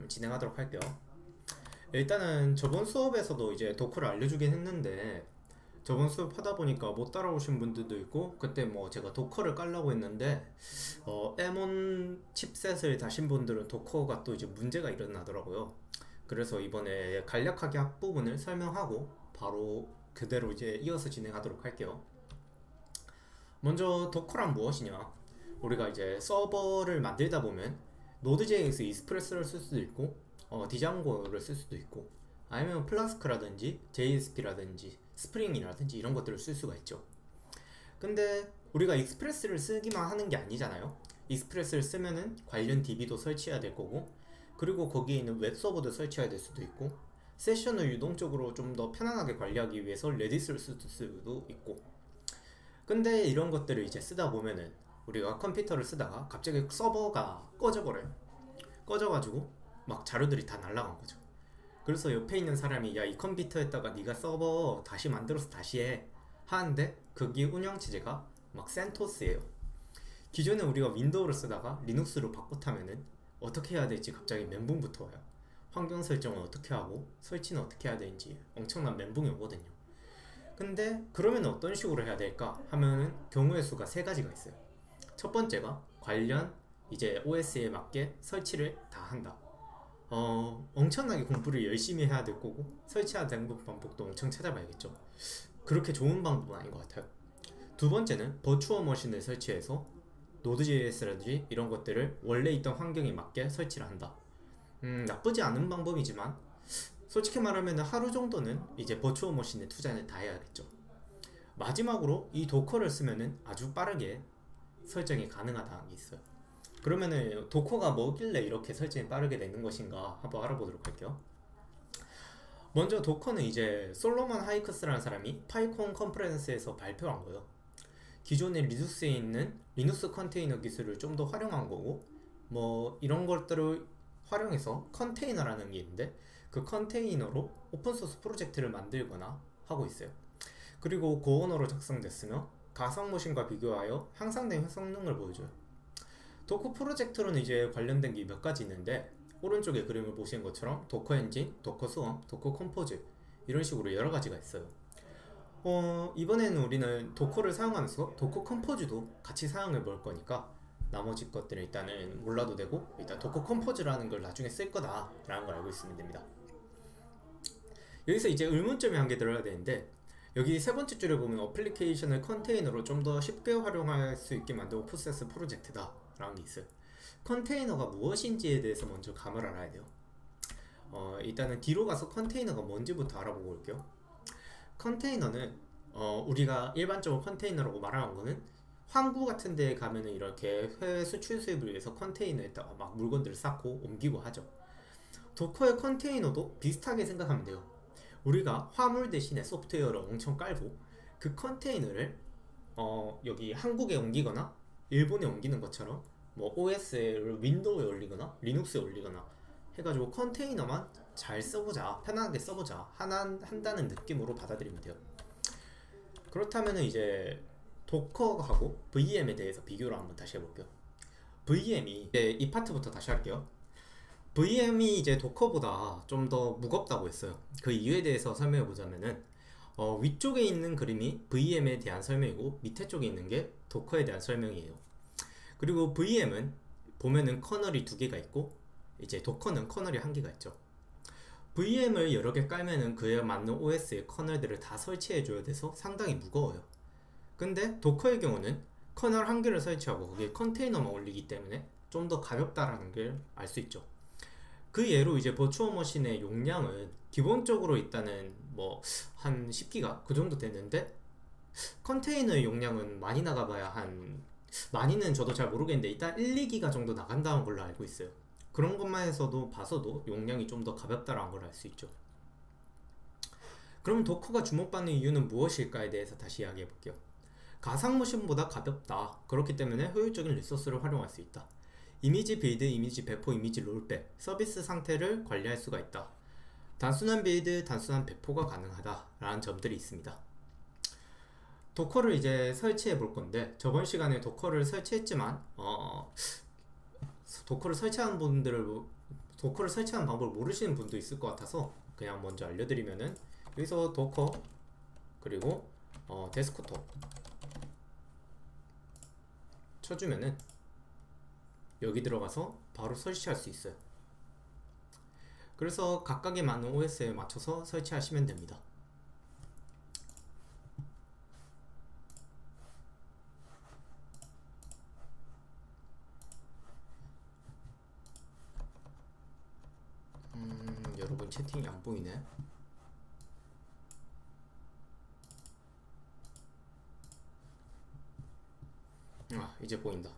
진행하도록 할게요. 일단은 저번 수업에서도 이제 도커를 알려주긴 했는데 저번 수업 하다 보니까 못 따라오신 분들도 있고 그때 뭐 제가 도커를 깔라고 했는데 M1 칩셋을 다신 분들은 도커가 또 이제 문제가 일어나더라고요. 그래서 이번에 간략하게 앞부분을 설명하고 바로 그대로 이제 이어서 진행하도록 할게요. 먼저 도커란 무엇이냐? 우리가 이제 서버를 만들다 보면 노드.js 익스프레스를 쓸 수도 있고 디장고를 쓸 수도 있고 아니면 플라스크라든지 JSP라든지 스프링이라든지 이런 것들을 쓸 수가 있죠. 근데 우리가 익스프레스를 쓰기만 하는 게 아니잖아요. 익스프레스를 쓰면은 관련 DB도 설치해야 될 거고 그리고 거기에 있는 웹서버도 설치해야 될 수도 있고 세션을 유동적으로 좀 더 편안하게 관리하기 위해서 레딧을 쓸 수도 있고 근데 이런 것들을 이제 쓰다 보면은 우리가 컴퓨터를 쓰다가 갑자기 서버가 꺼져버려요. 꺼져가지고 막 자료들이 다 날라간 거죠. 그래서 옆에 있는 사람이 야 이 컴퓨터에다가 네가 서버 다시 만들어서 다시 해 하는데 그게 운영체제가 막 센토스예요. 기존에 우리가 윈도우를 쓰다가 리눅스로 바꾸타면은 어떻게 해야 될지 갑자기 멘붕부터 와요. 환경 설정은 어떻게 하고 설치는 어떻게 해야 되는지 엄청난 멘붕이 오거든요. 근데 그러면 어떤 식으로 해야 될까 하면은 경우의 수가 세 가지가 있어요. 첫 번째가 관련 이제 OS에 맞게 설치를 다 한다. 엄청나게 공부를 열심히 해야 될 거고 설치해야 되는 방법도 엄청 찾아봐야겠죠. 그렇게 좋은 방법은 아닌 것 같아요. 두 번째는 버추얼 머신을 설치해서 노드.js라든지 이런 것들을 원래 있던 환경에 맞게 설치를 한다. 나쁘지 않은 방법이지만 솔직히 말하면 하루 정도는 이제 버추얼 머신에 투자를 다 해야겠죠. 마지막으로 이 도커를 쓰면은 아주 빠르게 설정이 가능하다는 게 있어요. 그러면은 도커가 뭐길래 이렇게 설정이 빠르게 되는 것인가 한번 알아보도록 할게요. 먼저 도커는 이제 솔로몬 하이크스라는 사람이 파이콘 컨퍼런스에서 발표한 거예요. 기존의 리눅스에 있는 리눅스 컨테이너 기술을 좀 더 활용한 거고 뭐 이런 것들을 활용해서 컨테이너라는 게 있는데 그 컨테이너로 오픈소스 프로젝트를 만들거나 하고 있어요. 그리고 고언어로 작성됐으며 가상머신과 비교하여 향상된 성능을 보여줘요. 도커 프로젝트로는 이제 관련된 게 몇 가지 있는데 오른쪽에 그림을 보시는 것처럼 도커 엔진, 도커 스웜, 도커 컴포즈 이런 식으로 여러 가지가 있어요. 이번에는 우리는 도커를 사용하면서 도커 컴포즈도 같이 사용해 볼 거니까 나머지 것들은 일단은 몰라도 되고 일단 도커 컴포즈라는 걸 나중에 쓸 거다라는 걸 알고 있으면 됩니다. 여기서 이제 의문점이 한 개 들어야 되는데 여기 세 번째 줄에 보면 어플리케이션을 컨테이너로 좀 더 쉽게 활용할 수 있게 만든 오픈소스 프로젝트다 라는 게 있어요. 컨테이너가 무엇인지에 대해서 먼저 감을 알아야 돼요. 일단은 뒤로 가서 컨테이너가 뭔지부터 알아보고 올게요. 컨테이너는 우리가 일반적으로 컨테이너라고 말하는 거는 항구 같은 데에 가면은 이렇게 해외 수출 수입을 위해서 컨테이너에다가 막 물건들을 쌓고 옮기고 하죠. 도커의 컨테이너도 비슷하게 생각하면 돼요. 우리가 화물 대신에 소프트웨어를 엄청 깔고 그 컨테이너를 여기 한국에 옮기거나 일본에 옮기는 것처럼 뭐 OS를 윈도우에 올리거나 리눅스에 올리거나 해가지고 컨테이너만 잘 써보자, 편안하게 써보자 한다는 느낌으로 받아들이면 돼요. 그렇다면 이제 도커하고 VM에 대해서 비교를 한번 다시 해볼게요. VM이 이 파트부터 다시 할게요. VM이 이제 도커보다 좀 더 무겁다고 했어요. 그 이유에 대해서 설명해 보자면은 위쪽에 있는 그림이 VM에 대한 설명이고 밑에 쪽에 있는 게 도커에 대한 설명이에요. 그리고 VM은 보면은 커널이 두 개가 있고 이제 도커는 커널이 한 개가 있죠. VM을 여러 개 깔면은 그에 맞는 OS의 커널들을 다 설치해 줘야 돼서 상당히 무거워요. 근데 도커의 경우는 커널 한 개를 설치하고 거기에 컨테이너만 올리기 때문에 좀 더 가볍다라는 걸 알 수 있죠. 그 예로 이제 버추얼 머신의 용량은 기본적으로 일단은 뭐 한 10기가 그 정도 됐는데 컨테이너의 용량은 많이 나가봐야 많이는 저도 잘 모르겠는데 일단 1, 2기가 정도 나간다는 걸로 알고 있어요. 그런 것만 해서도 봐서도 용량이 좀 더 가볍다라는 걸 알 수 있죠. 그럼 도커가 주목받는 이유는 무엇일까에 대해서 다시 이야기해 볼게요. 가상머신보다 가볍다. 그렇기 때문에 효율적인 리소스를 활용할 수 있다. 이미지 빌드, 이미지 배포, 이미지 롤백, 서비스 상태를 관리할 수가 있다. 단순한 빌드, 단순한 배포가 가능하다 라는 점들이 있습니다. 도커를 이제 설치해 볼 건데 저번 시간에 도커를 설치했지만 도커를 설치하는 분들을 도커를 설치하는 방법을 모르시는 분도 있을 것 같아서 그냥 먼저 알려드리면은, 여기서 도커 그리고 데스크톱 쳐주면은 여기 들어가서 바로 설치할 수 있어요. 그래서 각각의 맞는 OS에 맞춰서 설치하시면 됩니다. 여러분 채팅이 안 보이네. 이제 보인다.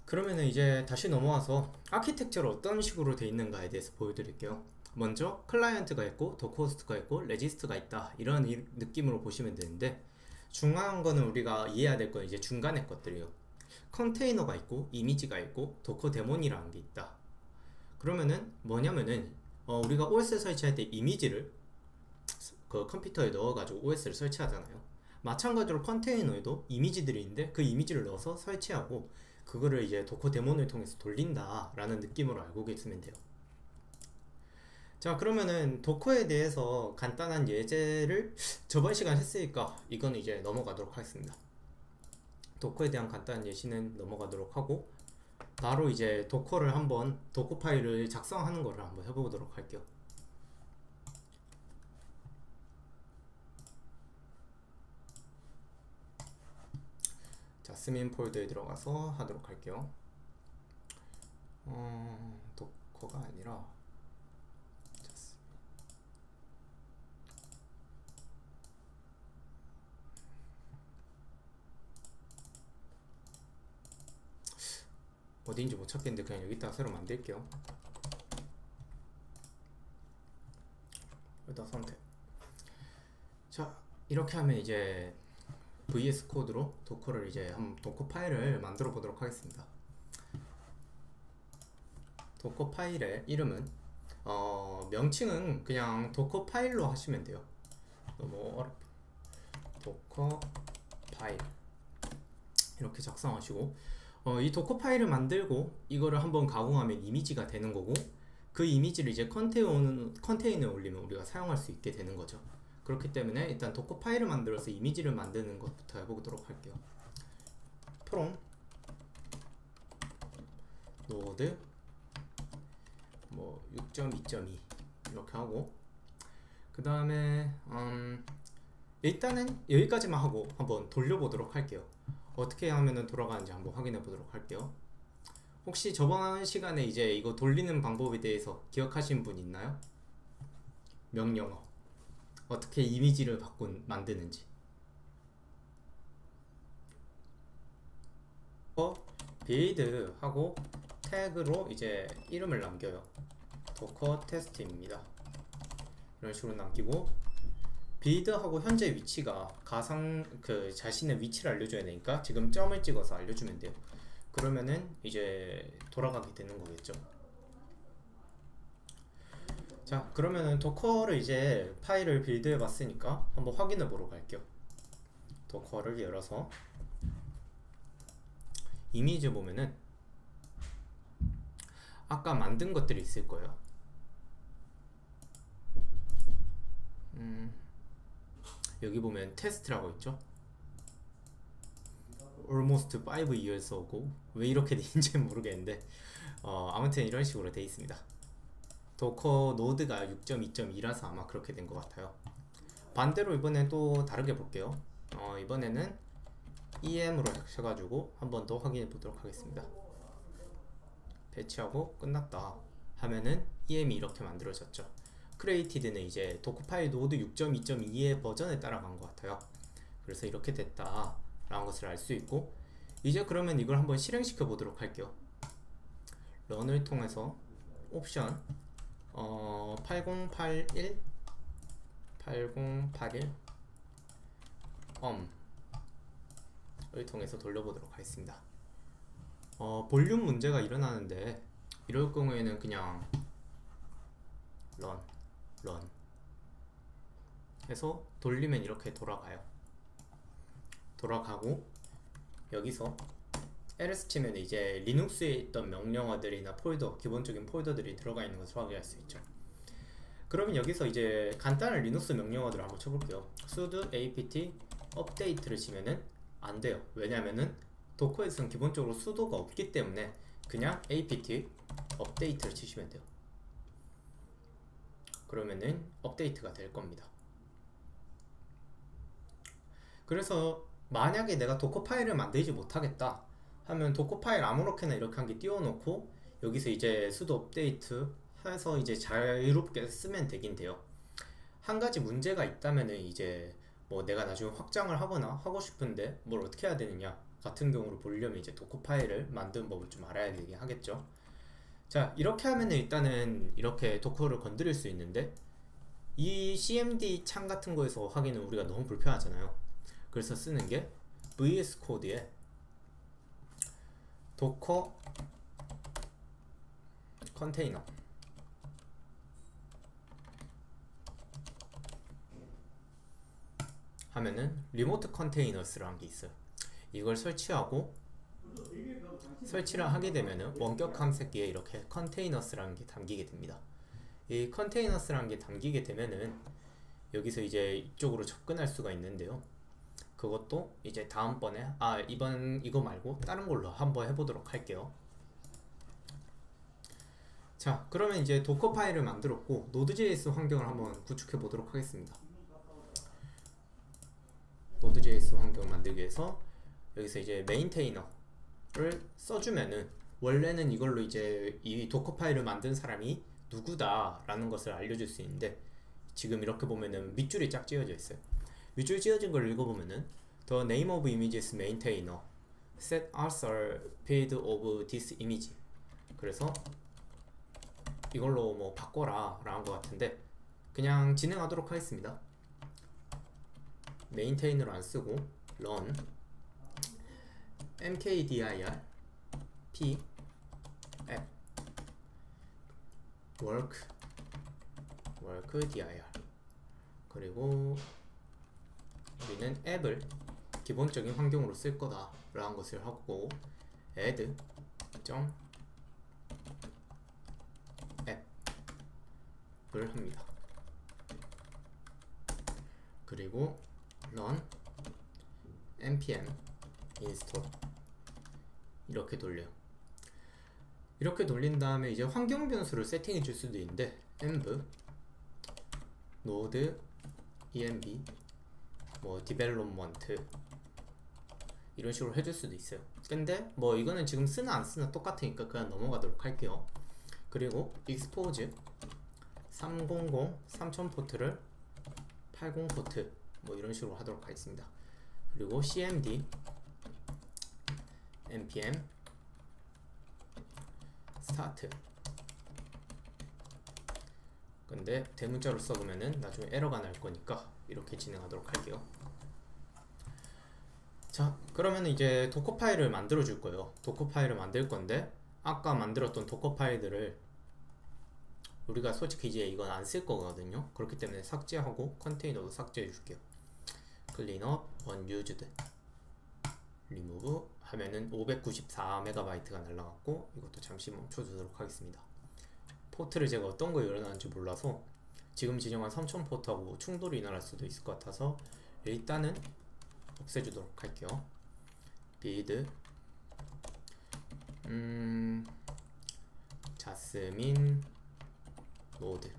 그러면은 이제 다시 넘어와서 아키텍처를 어떤 식으로 돼 있는가에 대해서 보여드릴게요. 먼저 클라이언트가 있고 도커호스트가 있고 레지스트가 있다, 이런 느낌으로 보시면 되는데, 중요한 거는 우리가 이해해야 될 건 이제 중간의 것들이에요. 컨테이너가 있고 이미지가 있고 도커 데몬이라는 게 있다. 그러면은 뭐냐면은 우리가 OS 설치할 때 이미지를 그 컴퓨터에 넣어가지고 OS를 설치하잖아요. 마찬가지로 컨테이너에도 이미지들이 있는데 그 이미지를 넣어서 설치하고 그거를 이제 도커 데몬을 통해서 돌린다 라는 느낌으로 알고 계시면 돼요. 자, 그러면은 도커에 대해서 간단한 예제를 저번 시간 했으니까 이건 이제 넘어가도록 하겠습니다. 도커에 대한 간단한 예시는 넘어가도록 하고, 바로 이제 도커를 한번, 도커 파일을 작성하는 거를 한번 해보도록 할게요. 자, 스민 폴더에 들어가서 하도록 할게요. 도커가 아니라 어디인지 못 찾겠는데 그냥 여기다가 새로 만들게요. 여기다 선택. 자, 이렇게 하면 이제 VS 코드로 도커를 이제 한번 도커 파일을 만들어 보도록 하겠습니다. 도커 파일의 이름은 명칭은 그냥 도커 파일로 하시면 돼요. 너무 어렵다. 도커 파일 이렇게 작성하시고, 이 도커 파일을 만들고 이거를 한번 가공하면 이미지가 되는 거고, 그 이미지를 이제 컨테이너에 올리면 우리가 사용할 수 있게 되는 거죠. 그렇기 때문에 일단 도커 파일을 만들어서 이미지를 만드는 것부터 해보도록 할게요. 프롬 노드 뭐 6.2.2 이렇게 하고, 그 다음에 일단은 여기까지만 하고 한번 돌려보도록 할게요. 어떻게 하면은 돌아가는지 한번 확인해 보도록 할게요. 혹시 저번 시간에 이제 이거 돌리는 방법에 대해서 기억하신 분 있나요? 명령어 어떻게 이미지를 만드는지. 빌드 하고 태그로 이제 이름을 남겨요. 도커 테스트입니다. 이런 식으로 남기고, 빌드하고 현재 위치가 가상 그 자신의 위치를 알려줘야 되니까 지금 점을 찍어서 알려주면 돼요. 그러면은 이제 돌아가게 되는 거겠죠. 자, 그러면은 도커를 이제 파일을 빌드해 봤으니까 한번 확인해 보러 갈게요. 도커를 열어서 이미지 보면은 아까 만든 것들이 있을 거예요. 여기 보면 테스트라고 있죠. almost 5 years ago. 왜 이렇게 되는지 모르겠는데 아무튼 이런 식으로 돼 있습니다. 도커 노드가 6.2.2라서 아마 그렇게 된 것 같아요. 반대로 이번엔 또 다르게 볼게요. 이번에는 em으로 해가지고 한번 더 확인해 보도록 하겠습니다. 배치하고 끝났다 하면은 em이 이렇게 만들어졌죠. created는 이제 도커 파일 노드 6.2.2의 버전에 따라간 것 같아요. 그래서 이렇게 됐다 라는 것을 알 수 있고, 이제 그러면 이걸 한번 실행시켜 보도록 할게요. 런을 통해서 옵션 8081 을 통해서 돌려보도록 하겠습니다. 볼륨 문제가 일어나는데 이럴 경우에는 그냥 런 해서 돌리면 이렇게 돌아가요. 돌아가고 여기서 ls 치면 이제 리눅스에 있던 명령어들이나 폴더, 기본적인 폴더들이 들어가 있는 것을 확인할 수 있죠. 그러면 여기서 이제 간단한 리눅스 명령어들을 한번 쳐볼게요. sudo apt update를 치면은 안 돼요. 왜냐면은 도커에서는 기본적으로 sudo가 없기 때문에 그냥 apt update를 치시면 돼요. 그러면은 업데이트가 될 겁니다. 그래서 만약에 내가 도커 파일을 만들지 못하겠다 하면 도커 파일 아무렇게나 이렇게 한 개 띄워놓고 여기서 이제 sudo 업데이트 해서 이제 자유롭게 쓰면 되긴 돼요. 한 가지 문제가 있다면은 이제 뭐 내가 나중에 확장을 하거나 하고 싶은데 뭘 어떻게 해야 되느냐 같은 경우로 보려면 이제 도커 파일을 만드는 법을 좀 알아야 되긴 하겠죠. 자, 이렇게 하면은 일단은 이렇게 도커를 건드릴 수 있는데 이 cmd 창 같은 거에서 하기는 우리가 너무 불편하잖아요. 그래서 쓰는 게 vs 코드에 도커 컨테이너 하면은 리모트 컨테이너스라는 게 있어요. 이걸 설치하고 설치를 하게 되면은 원격 감색기에 이렇게 컨테이너스라는 게 담기게 됩니다. 이 컨테이너스라는 게 담기게 되면은 여기서 이제 이쪽으로 접근할 수가 있는데요. 그것도 이제 다음번에 이번 이거 말고 다른 걸로 한번 해보도록 할게요. 자, 그러면 이제 도커 파일을 만들었고 노드.js 환경을 한번 구축해 보도록 하겠습니다. 노드.js 환경을 만들기 위해서 여기서 이제 메인테이너를 써주면은 원래는 이걸로 이제 이 도커 파일을 만든 사람이 누구다 라는 것을 알려줄 수 있는데 지금 이렇게 보면은 밑줄이 쫙 찌어져 있어요. 밑줄 찌어진 걸 읽어보면은 The name of images maintainer set author field of this image. 그래서 이걸로 뭐 바꿔라 라는 것 같은데 그냥 진행하도록 하겠습니다. 메인테이너를 안 쓰고 run mkdir p app work dir 그리고 우리는 앱을 기본적인 환경으로 쓸 거다 라는 것을 하고 add 앱을 합니다. 그리고 run npm install 이렇게 돌려요. 이렇게 돌린 다음에 이제 환경 변수를 세팅해 줄 수도 있는데 env node env 뭐 development 이런 식으로 해줄 수도 있어요. 근데 뭐 이거는 지금 쓰나 안 쓰나 똑같으니까 그냥 넘어가도록 할게요. 그리고 expose 300 3000 포트를 80 포트 뭐 이런 식으로 하도록 하겠습니다. 그리고 cmd npm start 근데 대문자로 써보면은 나중에 에러가 날 거니까 이렇게 진행하도록 할게요. 자, 그러면 이제 도커 파일을 만들어 줄 거예요. 도커 파일을 만들 건데 아까 만들었던 도커 파일들을 우리가 솔직히 이제 이건 안 쓸 거거든요. 그렇기 때문에 삭제하고 컨테이너도 삭제해 줄게요. cleanup unused remove 하면은 594MB가 날라갔고 이것도 잠시 멈춰주도록 하겠습니다. 포트를 제가 어떤 거 열어놨는지 몰라서 지금 지정한 3000 포트하고 충돌이 일어날 수도 있을 것 같아서 일단은 없애주도록 할게요. build 자스민 노드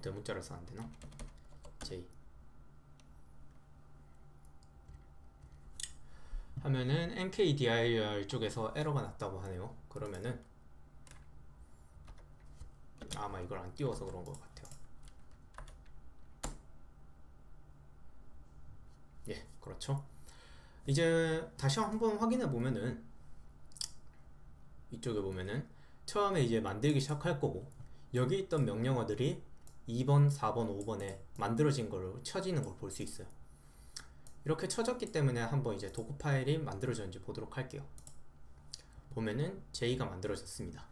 대문자라서 안되나? J 하면은 mkdir 쪽에서 에러가 났다고 하네요. 그러면은 아마 이걸 안 띄워서 그런 것 같아요. 예, 그렇죠. 이제 다시 한번 확인해 보면은 이쪽에 보면은 처음에 이제 만들기 시작할 거고 여기 있던 명령어들이 2번, 4번, 5번에 만들어진 걸로 쳐지는 걸 볼 수 있어요. 이렇게 쳐졌기 때문에 한번 이제 도커 파일이 만들어졌는지 보도록 할게요. 보면은 J가 만들어졌습니다.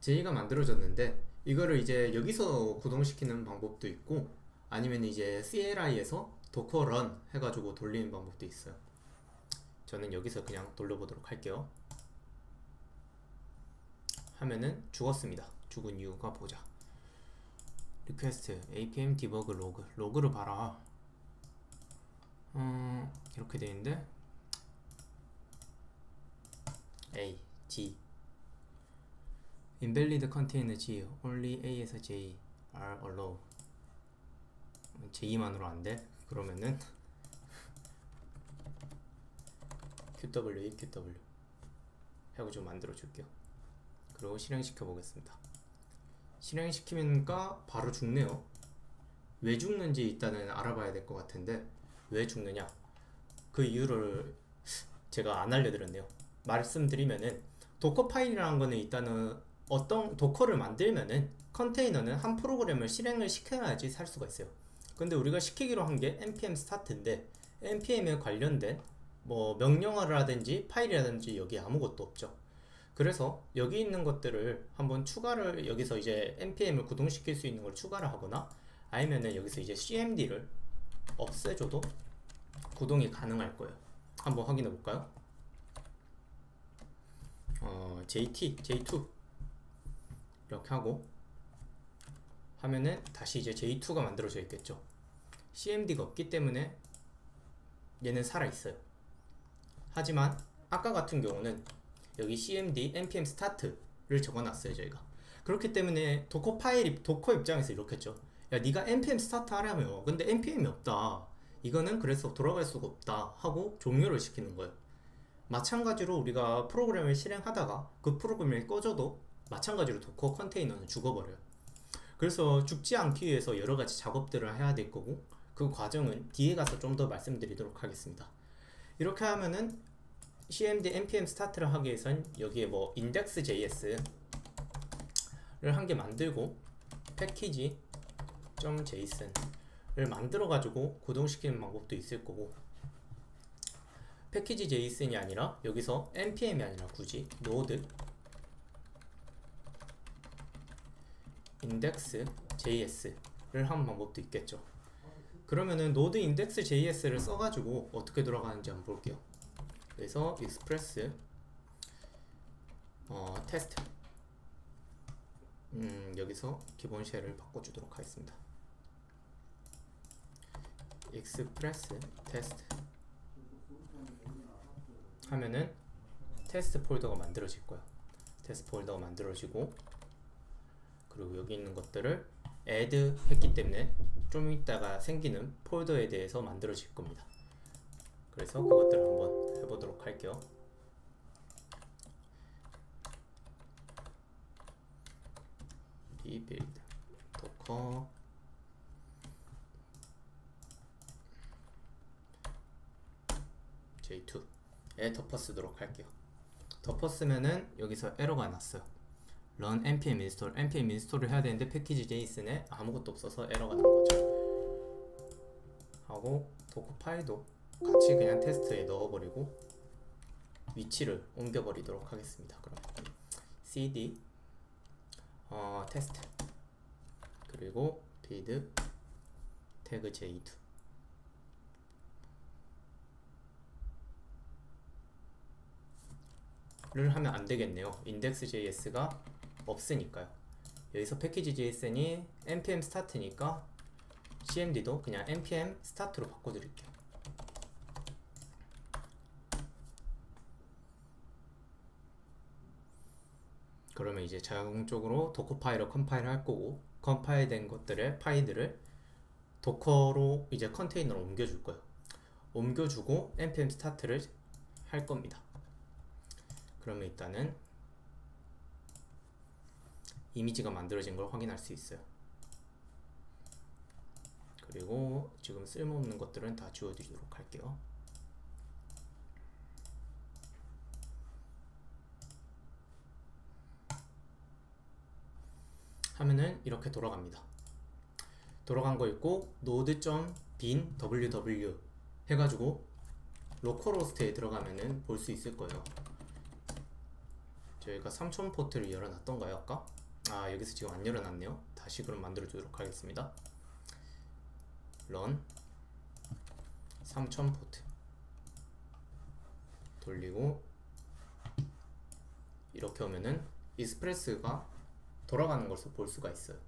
J가 만들어졌는데 이거를 이제 여기서 구동시키는 방법도 있고 아니면 이제 CLI에서 docker run 해가지고 돌리는 방법도 있어요. 저는 여기서 그냥 돌려보도록 할게요. 하면은 죽었습니다. 죽은 이유가 보자. 리퀘스트 apm 디버그 로그를 봐라. 이렇게 되는데 A, G invalid container G only A에서 J are allow. J만으로 안돼? 그러면은 QW 하고 좀 만들어 줄게요. 그리고 실행시켜 보겠습니다. 실행시키니까 바로 죽네요. 왜 죽는지 일단은 알아봐야 될 것 같은데, 왜 죽느냐 그 이유를 제가 안 알려드렸네요. 말씀드리면은 도커 파일이라는 거는 일단은 어떤 도커를 만들면은 컨테이너는 한 프로그램을 실행을 시켜야지 살 수가 있어요. 근데 우리가 시키기로 한 게 npm 스타트인데 npm에 관련된 뭐 명령어라든지 파일이라든지 여기 아무것도 없죠. 그래서 여기 있는 것들을 한번 추가를, 여기서 이제 npm을 구동시킬 수 있는 걸 추가를 하거나 아니면은 여기서 이제 cmd를 없애줘도 구동이 가능할 거예요. 한번 확인해 볼까요? J2 이렇게 하고 하면은 다시 이제 J2가 만들어져 있겠죠. cmd가 없기 때문에 얘는 살아 있어요. 하지만 아까 같은 경우는 여기 cmd npm start를 적어놨어요 저희가. 그렇기 때문에 도커 파일이 도커 입장에서 이렇겠죠. 야 니가 npm start 하라며, 근데 npm이 없다, 이거는 그래서 돌아갈 수가 없다 하고 종료를 시키는 거예요. 마찬가지로 우리가 프로그램을 실행하다가 그 프로그램이 꺼져도 마찬가지로 도커 컨테이너는 죽어버려요. 그래서 죽지 않기 위해서 여러가지 작업들을 해야 될 거고, 그 과정은 뒤에 가서 좀 더 말씀드리도록 하겠습니다. 이렇게 하면은 cmd npm start를 하기 위해선 여기에 뭐 index.js를 한 개 만들고 package.json을 만들어 가지고 구동시키는 방법도 있을 거고, 패키지 JSON이 아니라 여기서 npm이 아니라 굳이 node index.js를 한 방법도 있겠죠. 그러면은 node index.js를 써가지고 어떻게 돌아가는지 한번 볼게요. 그래서 express 테스트 여기서 기본 쉘을 바꿔주도록 하겠습니다. express 테스트 하면은 테스트 폴더가 만들어질 거예요. 테스트 폴더가 만들어지고, 그리고 여기 있는 것들을 add 했기 때문에 좀 이따가 생기는 폴더에 대해서 만들어질 겁니다. 그래서 그것들을 한번 해보도록 할게요. rebuild docker j2에 덮어쓰도록 할게요. 덮어쓰면은 여기서 에러가 났어요. run npm install을 해야 되는데 패키지 JSON에 아무것도 없어서 에러가 난 거죠. 하고 도커 파일도 같이 그냥 테스트에 넣어버리고 위치를 옮겨버리도록 하겠습니다. 그럼 cd 테스트 그리고 build 태그 j2 를 하면 안 되겠네요. index.js가 없으니까요. 여기서 패키지 JSON이 npm start니까 cmd도 그냥 npm start로 바꿔드릴게요. 그러면 이제 자동적으로 도커 파일을 컴파일 할 거고, 컴파일 된 것들의 파일들을 도커로 이제 컨테이너로 옮겨줄 거예요. 옮겨주고 npm start를 할 겁니다. 그러면 일단은 이미지가 만들어진 걸 확인할 수 있어요. 그리고 지금 쓸모없는 것들은 다 지워드리도록 할게요. 하면은 이렇게 돌아갑니다. 돌아간 거 있고 node.bin ww 해가지고 로컬호스트에 들어가면은 볼 수 있을 거예요. 저희가 3000 포트를 열어놨던가요 아까? 여기서 지금 안 열어놨네요. 다시 그럼 만들어주도록 하겠습니다. run 3000 포트 돌리고 이렇게 오면은 익스프레스가 돌아가는 것을 볼 수가 있어요.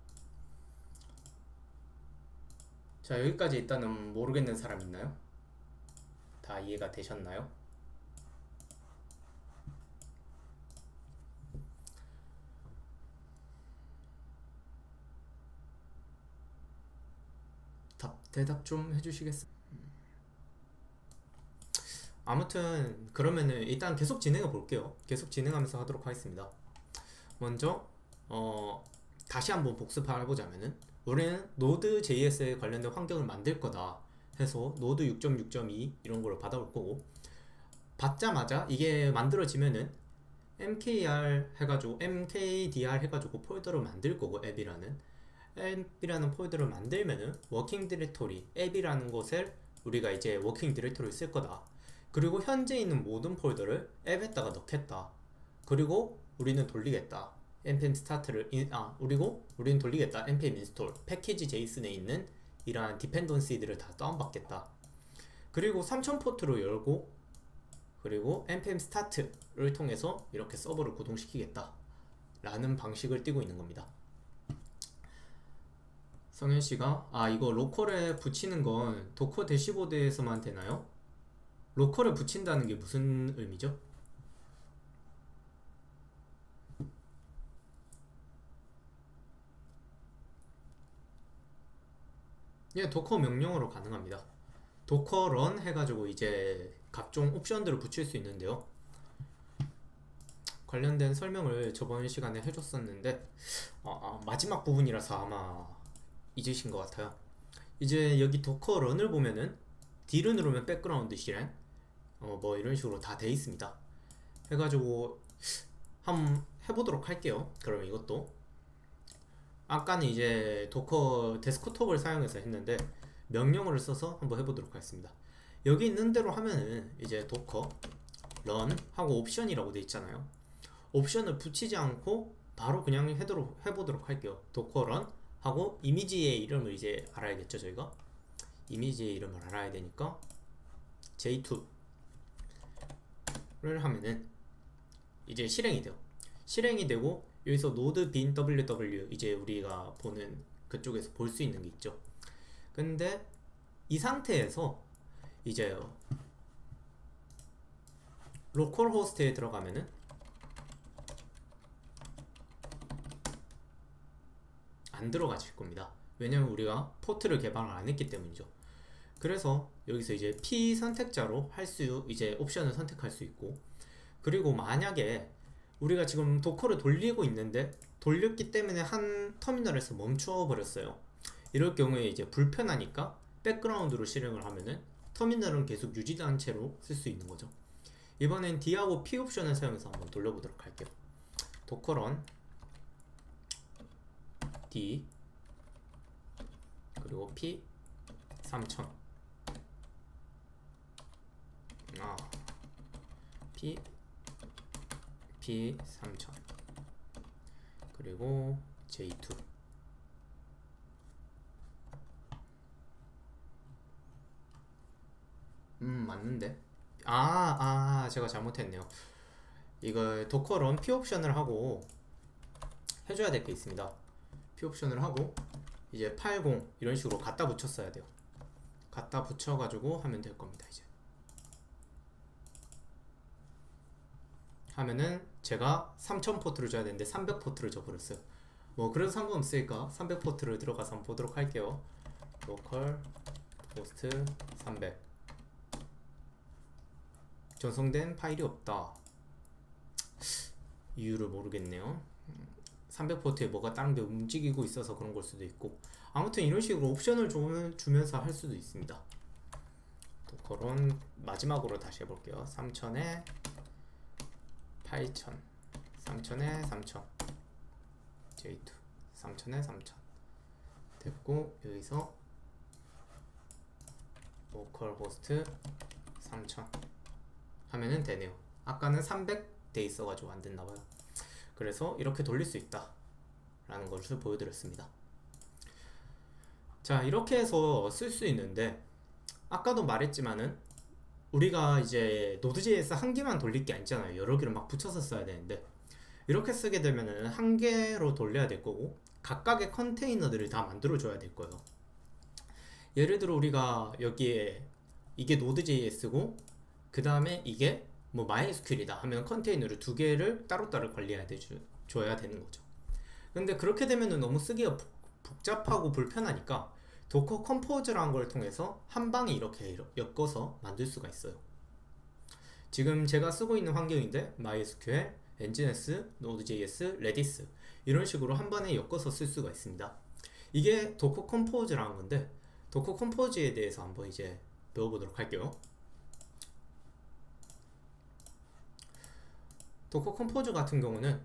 자, 여기까지 일단은 모르겠는 사람 있나요? 다 이해가 되셨나요? 대답 좀 해주시겠어요? 아무튼 그러면은 일단 계속 진행해 볼게요. 계속 진행하면서 하도록 하겠습니다. 먼저 다시 한번 복습해 보자면은 우리는 Node.js에 관련된 환경을 만들 거다 해서 Node 6.6.2 이런 걸 받아올 거고, 받자마자 이게 만들어지면은 mkdr 해가지고 폴더를 만들 거고, 앱이라는 폴더를 만들면은 워킹 디렉토리 앱이라는 곳을 우리가 이제 워킹 디렉토리를 쓸 거다. 그리고 현재 있는 모든 폴더를 앱에다가 넣겠다. 그리고 우리는 돌리겠다. npm 스타트를 그리고 우리는 돌리겠다. npm 인스톨 패키지 제이슨에 있는 이러한 디펜던시들을 다 다운받겠다. 그리고 3000 포트로 열고, 그리고 npm 스타트를 통해서 이렇게 서버를 구동시키겠다 라는 방식을 띠고 있는 겁니다. 성현씨가 이거 로컬에 붙이는 건 도커 대시보드에서만 되나요? 로컬에 붙인다는 게 무슨 의미죠? 예, 도커 명령어로 가능합니다. 도커 런 해가지고 이제 각종 옵션들을 붙일 수 있는데요. 관련된 설명을 저번 시간에 해줬었는데 마지막 부분이라서 아마 잊으신 것 같아요. 이제 여기 도커 런을 보면은 D를 누르면 백그라운드 실행 뭐 이런 식으로 다 돼 있습니다. 해가지고 한번 해보도록 할게요. 그러면 이것도 아까는 이제 도커 데스크톱을 사용해서 했는데 명령어를 써서 한번 해보도록 하겠습니다. 여기 있는 대로 하면은 이제 도커 런 하고 옵션이라고 돼 있잖아요. 옵션을 붙이지 않고 바로 그냥 해보도록 할게요. 도커 런 하고 이미지의 이름을 이제 알아야겠죠. 저희가 이미지의 이름을 알아야 되니까 j2를 하면은 이제 실행이 돼요. 실행이 되고 여기서 node bin ww 이제 우리가 보는 그쪽에서 볼 수 있는 게 있죠. 근데 이 상태에서 이제 로컬 호스트에 들어가면은 안 들어가실 겁니다. 왜냐면 우리가 포트를 개발을 안 했기 때문이죠. 그래서 여기서 이제 P 선택자로 이제 옵션을 선택할 수 있고, 그리고 만약에 우리가 지금 도커를 돌리고 있는데 돌렸기 때문에 한 터미널에서 멈추어 버렸어요. 이럴 경우에 이제 불편하니까 백그라운드로 실행을 하면은 터미널은 계속 유지된 채로 쓸 수 있는 거죠. 이번엔 D하고 P 옵션을 사용해서 한번 돌려보도록 할게요. 도커런 D 그리고 P 3000 P 3000 그리고 J2 맞는데? 제가 잘못했네요. 이거 도커 런 P 옵션을 하고 해줘야 될 게 있습니다. P 옵션을 하고 이제 80 이런 식으로 갖다 붙였어야 돼요. 갖다 붙여가지고 하면 될 겁니다. 이제 하면은 제가 3000 포트를 줘야 되는데 300 포트를 줘버렸어요. 뭐 그래도 상관없으니까 300 포트를 들어가서 한번 보도록 할게요. 로컬 호스트 300 전송된 파일이 없다. 이유를 모르겠네요. 300 포트에 뭐가 다른 게 움직이고 있어서 그런 걸 수도 있고, 아무튼 이런 식으로 옵션을 주면서 할 수도 있습니다. 도커론 마지막으로 다시 해볼게요. 3000에 8000 3000에 3000 J2 3000에 3000 됐고, 여기서 로컬 호스트 3000 하면은 되네요. 아까는 300 돼 있어가지고 안 됐나봐요. 그래서 이렇게 돌릴 수 있다 라는 것을 보여드렸습니다. 자, 이렇게 해서 쓸 수 있는데 아까도 말했지만은 우리가 이제 노드.js 한 개만 돌릴 게 아니잖아요. 여러 개를 막 붙여서 써야 되는데 이렇게 쓰게 되면은 한 개로 돌려야 될 거고 각각의 컨테이너들을 다 만들어 줘야 될 거예요. 예를 들어 우리가 여기에 이게 노드.js고 그 다음에 이게 뭐 MySQL이다 하면 컨테이너를 두 개를 따로따로 관리해야 줘야 되는 거죠. 근데 그렇게 되면은 너무 쓰기가 복잡하고 불편하니까 도커 컴포즈라는 걸 통해서 한 방에 이렇게 엮어서 만들 수가 있어요. 지금 제가 쓰고 있는 환경인데 MySQL, nginx, Node.js, Redis 이런 식으로 한 번에 엮어서 쓸 수가 있습니다. 이게 도커 컴포즈라는 건데 도커 컴포즈에 대해서 한번 이제 배워보도록 할게요. 도커 컴포즈 같은 경우는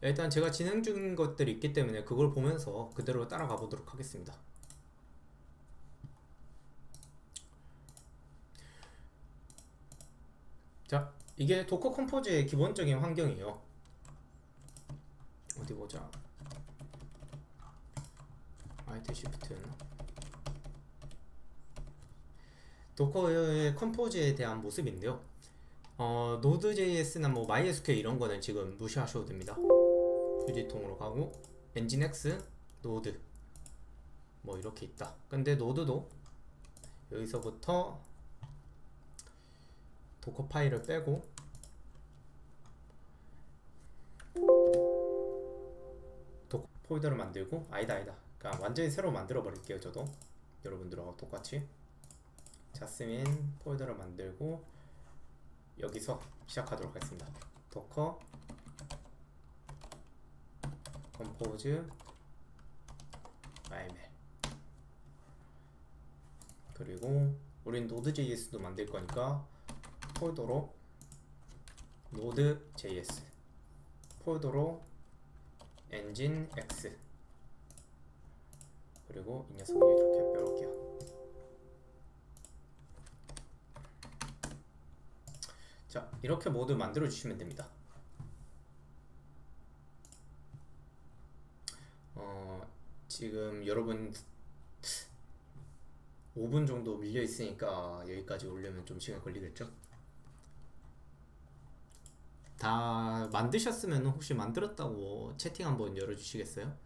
일단 제가 진행 중인 것들이 있기 때문에 그걸 보면서 그대로 따라가 보도록 하겠습니다. 자, 이게 도커 컴포즈의 기본적인 환경이에요. 어디 보자. Alt Shift 도커의 컴포즈에 대한 모습인데요. Node.js나 뭐 MySQL 이런 거는 지금 무시하셔도 됩니다. 휴지통으로 가고 nginx, 노드 뭐 이렇게 있다. 근데 노드도 여기서부터 도커 파일을 빼고 도커 폴더를 만들고 아니다 그러니까 완전히 새로 만들어 버릴게요. 저도 여러분들하고 똑같이 자스민 폴더를 만들고 여기서 시작하도록 하겠습니다. 도커 컴포즈 YML 그리고 우린 노드.js도 만들 거니까 폴더로 노드.js 폴더로 nginx 그리고 이 녀석은 이렇게 빼볼게요. 자, 이렇게 모두 만들어 주시면 됩니다. 지금 여러분 5분 정도 밀려 있으니까 여기까지 오려면 좀 시간 걸리겠죠? 다 만드셨으면 혹시 만들었다고 채팅 한번 열어주시겠어요?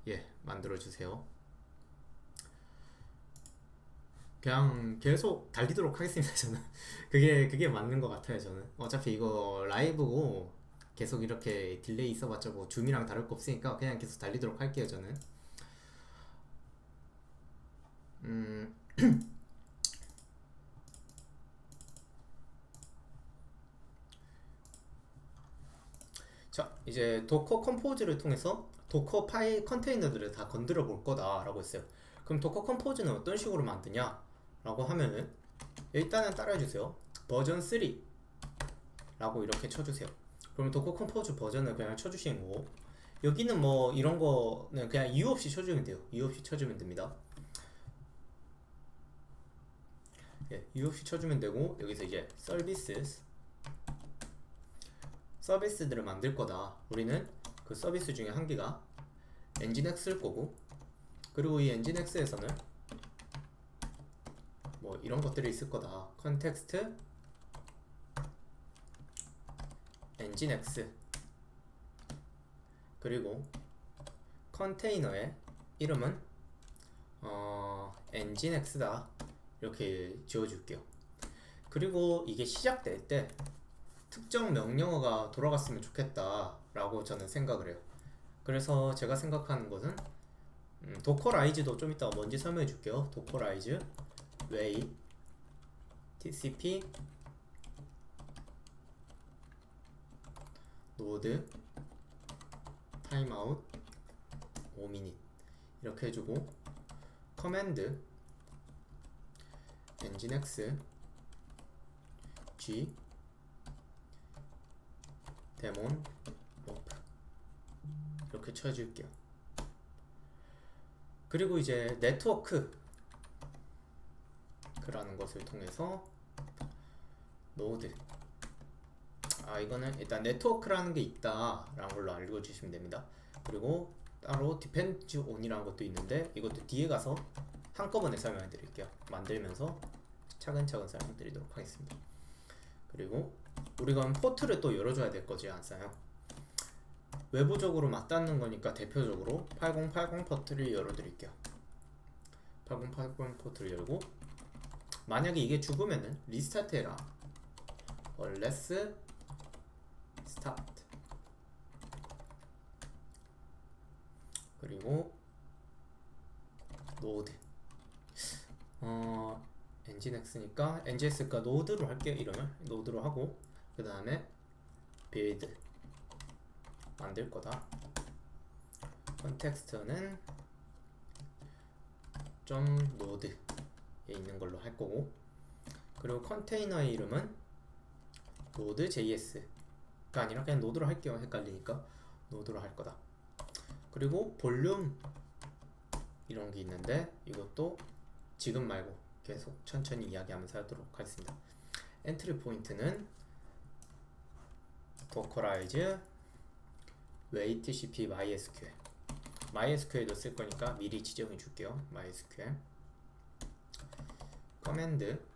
예, 만들어주세요. 그냥 계속 달리도록 하겠습니다. 저는 그게 맞는 것 같아요. 저는 어차피 이거 라이브고 계속 이렇게 딜레이 있어봤자 뭐 줌이랑 다를 거 없으니까 그냥 계속 달리도록 할게요. 저는 자, 이제 도커 컴포즈를 통해서 도커 파일 컨테이너들을 다 건드려 볼 거다 라고 했어요. 그럼 도커 컴포즈는 어떤 식으로 만드냐 라고 하면은 일단은 따라해주세요. 버전 3 라고 이렇게 쳐주세요. 그러면 도커 컴포즈 버전을 그냥 쳐주시는 거고 여기는 뭐 이런 거는 그냥 이유 없이 쳐주면 돼요. 이유 없이 쳐주면 됩니다. 예, 이유 없이 쳐주면 되고 여기서 이제 서비스들을 만들 거다. 우리는 그 서비스 중에 한 개가 nginx일 거고 그리고 이 nginx에서는 뭐 이런 것들이 있을 거다. 컨텍스트 nginx 그리고 컨테이너의 이름은 nginx다 이렇게 지워줄게요. 그리고 이게 시작될 때 특정 명령어가 돌아갔으면 좋겠다 라고 저는 생각을 해요. 그래서 제가 생각하는 것은 도커라이즈도 좀 이따가 뭔지 설명해 줄게요. 도커라이즈 웨이 tcp 노드 타임아웃 5미닛 이렇게 해주고 커맨드 nginx G 데몬 오프 이렇게 쳐줄게요. 그리고 이제 네트워크라는 것을 통해서 노드 이거는 일단 네트워크라는 게 있다라는 걸로 알고 주시면 됩니다. 그리고 따로 디펜즈 온이라는 것도 있는데 이것도 뒤에 가서 한꺼번에 설명해 드릴게요. 만들면서 차근차근 설명드리도록 하겠습니다. 그리고 우리가 포트를 또 열어줘야 될 거지 않아요? 외부적으로 맞닿는 거니까 대표적으로 8080 포트를 열어드릴게요. 8080 포트를 열고 만약에 이게 죽으면은 리스타트 해라. let's start. 그리고 노드 엔진X니까 NGS가 노드로 할게요. 이름을 노드로 하고 그 다음에 빌드 만들 거다. 컨텍스트는 좀 노드에 있는 걸로 할 거고 그리고 컨테이너의 이름은 노드 JS가 아니라 그냥 노드로 할게요. 헷갈리니까 노드로 할 거다. 그리고 볼륨 이런 게 있는데 이것도 지금 말고 계속 천천히 이야기하면서 하도록 하겠습니다. 엔트리 포인트는 도커라이즈 wait cp mysql mysql도 쓸 거니까 미리 지정해 줄게요. mysql 커맨드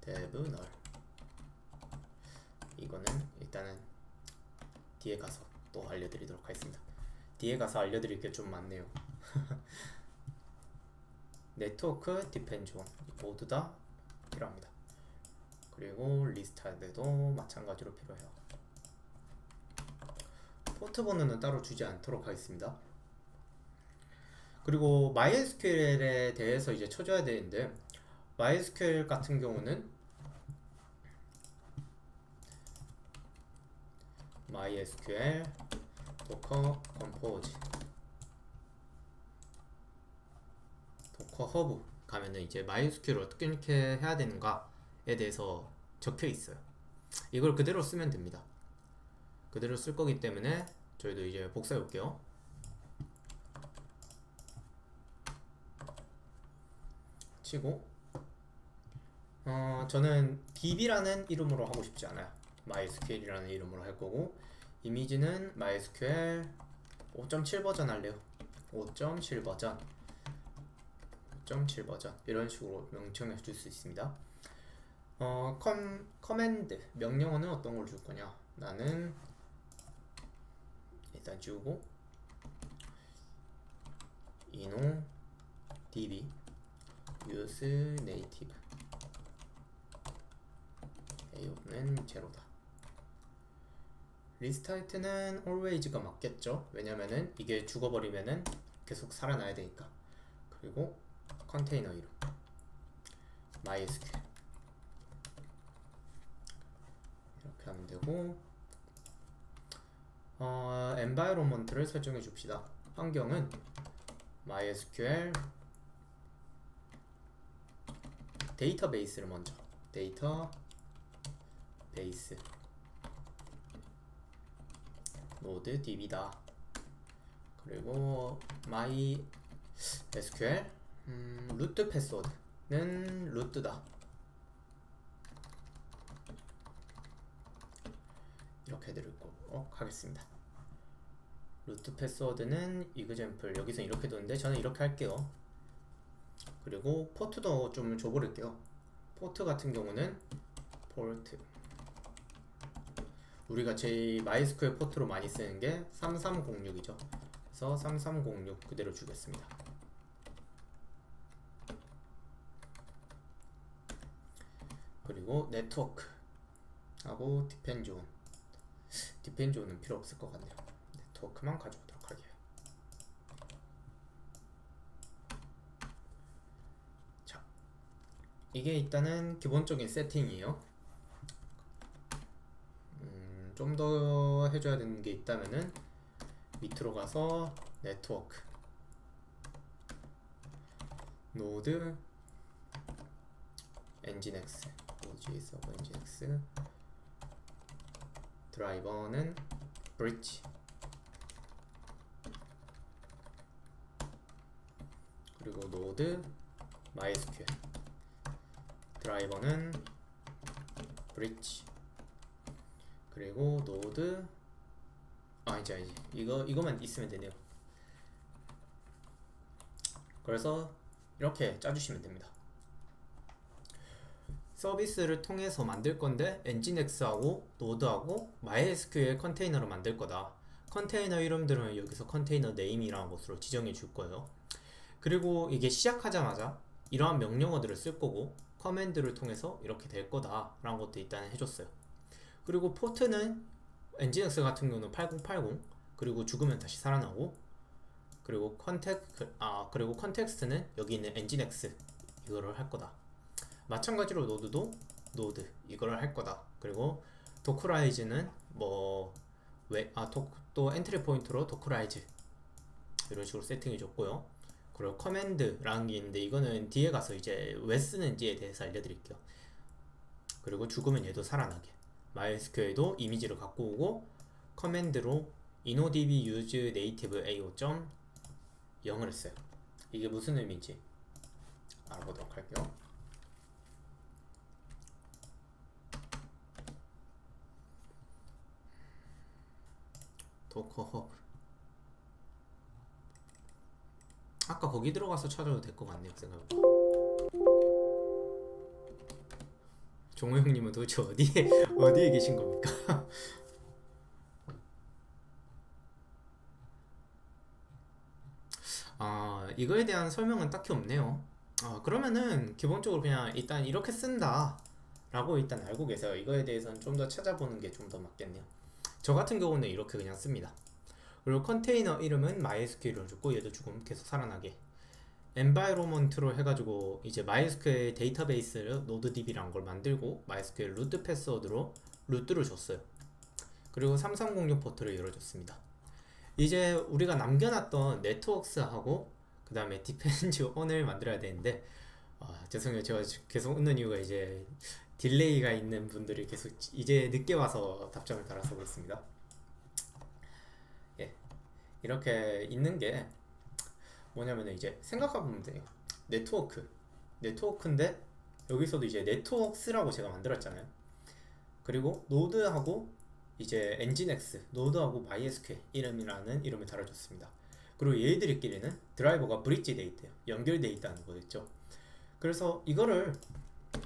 dev null 이거는 일단은 뒤에 가서 또 알려드리도록 하겠습니다. 뒤에 가서 알려드릴 게 좀 많네요. 네트워크 디펜존 모두 다 필요합니다. 그리고 리스트에도 마찬가지로 필요해요. 포트 번호는 따로 주지 않도록 하겠습니다. 그리고 MySQL에 대해서 이제 쳐줘야 되는데 MySQL 같은 경우는 MySQL docker compose docker hub 가면은 이제 MySQL을 어떻게 이렇게 해야 되는가에 대해서 적혀 있어요. 이걸 그대로 쓰면 됩니다. 그대로 쓸 거기 때문에 저희도 이제 복사해 볼게요. 치고 저는 db라는 이름으로 하고 싶지 않아요. MySQL이라는 이름으로 할 거고 이미지는 MySQL 5.7 버전 할래요. 5.7 버전 5.7 버전 이런 식으로 명칭을 줄 수 있습니다. 커맨드 명령어는 어떤 걸 줄 거냐? 나는 일단 주고 inno db use native a는 제로다. 리스타트는 always가 맞겠죠? 왜냐면은 이게 죽어버리면은 계속 살아나야 되니까. 그리고 컨테이너 이름 MySQL 이렇게 하면 되고 environment를 설정해 줍시다. 환경은 MySQL 데이터베이스를 먼저 데이터베이스 노드 db다. 그리고 MySQL 루트 패스워드는 루트다. 이렇게 해드리고 하겠습니다. 루트 패스워드는 example 여기서 이렇게 뒀는데 저는 이렇게 할게요. 그리고 포트도 좀 줘버릴게요. 포트 같은 경우는 포트 우리가 제일 MySQL 포트로 많이 쓰는 게 3306이죠. 그래서 3306 그대로 주겠습니다. 그리고 네트워크 하고 디펜존은 필요 없을 것 같네요. 네트워크만 가져오도록 할게요. 자, 이게 일단은 기본적인 세팅이에요. 좀 더 해줘야 되는 게 있다면은 밑으로 가서 네트워크 노드 nginx, node.js 서버 nginx, 드라이버는 bridge, 그리고 노드 mysql, 드라이버는 bridge, 그리고 노드 이제 이거만 있으면 되네요. 그래서 이렇게 짜주시면 됩니다. 서비스를 통해서 만들 건데 nginx하고 노드하고 MySQL 컨테이너로 만들 거다. 컨테이너 이름들은 여기서 컨테이너 네임이라는 것으로 지정해 줄 거예요. 그리고 이게 시작하자마자 이러한 명령어들을 쓸 거고 커맨드를 통해서 이렇게 될 거다 라는 것도 일단 해줬어요. 그리고 포트는 nginx 같은 경우는 8080, 그리고 죽으면 다시 살아나고, 그리고 컨텍스트는 여기 있는 nginx 이거를 할 거다. 마찬가지로 노드도 노드 이거를 할 거다. 그리고 도커라이즈는 또 엔트리 포인트로 도커라이즈 이런 식으로 세팅해 줬고요. 그리고 커맨드라는 게 있는데 이거는 뒤에 가서 이제 왜 쓰는지에 대해서 알려드릴게요. 그리고 죽으면 얘도 살아나게. MySQL도 이미지를 갖고 오고 커맨드로 inodb use native ao.0을 했어요. 이게 무슨 의미인지 알아보도록 할게요. 도커 허브, 아까 거기 들어가서 찾아도 될 것 같네요. 생각해보니까. 종호 형님은 도대체 어디에 계신 겁니까? 이거에 대한 설명은 딱히 없네요. 그러면은 기본적으로 그냥 일단 이렇게 쓴다 라고 일단 알고 계세요. 이거에 대해서는 좀 더 찾아보는 게 좀 더 맞겠네요. 저 같은 경우는 이렇게 그냥 씁니다. 그리고 컨테이너 이름은 MySQL을 줬고 얘도 조금 계속 살아나게. environment로 해가지고 이제 MySQL 데이터베이스를 NodeDB라는 걸 만들고 MySQL 루트 패스워드로 루트를 줬어요. 그리고 3306 포트를 열어줬습니다. 이제 우리가 남겨놨던 네트워크스하고 그 다음에 디펜즈 on을 만들어야 되는데 죄송해요. 제가 계속 웃는 이유가 이제 딜레이가 있는 분들이 계속 이제 늦게 와서 답장을 달아서 그렇습니다. 예, 이렇게 있는 게 뭐냐면 이제 생각해보면 돼요. 네트워크인데 여기서도 이제 네트워크스라고 제가 만들었잖아요. 그리고 노드하고 이제 nginx, 노드하고 MySQL 이름이라는 이름을 달아줬습니다. 그리고 얘들끼리는 드라이버가 브릿지 돼 있대요. 연결돼 있다는 거겠죠. 그래서 이거를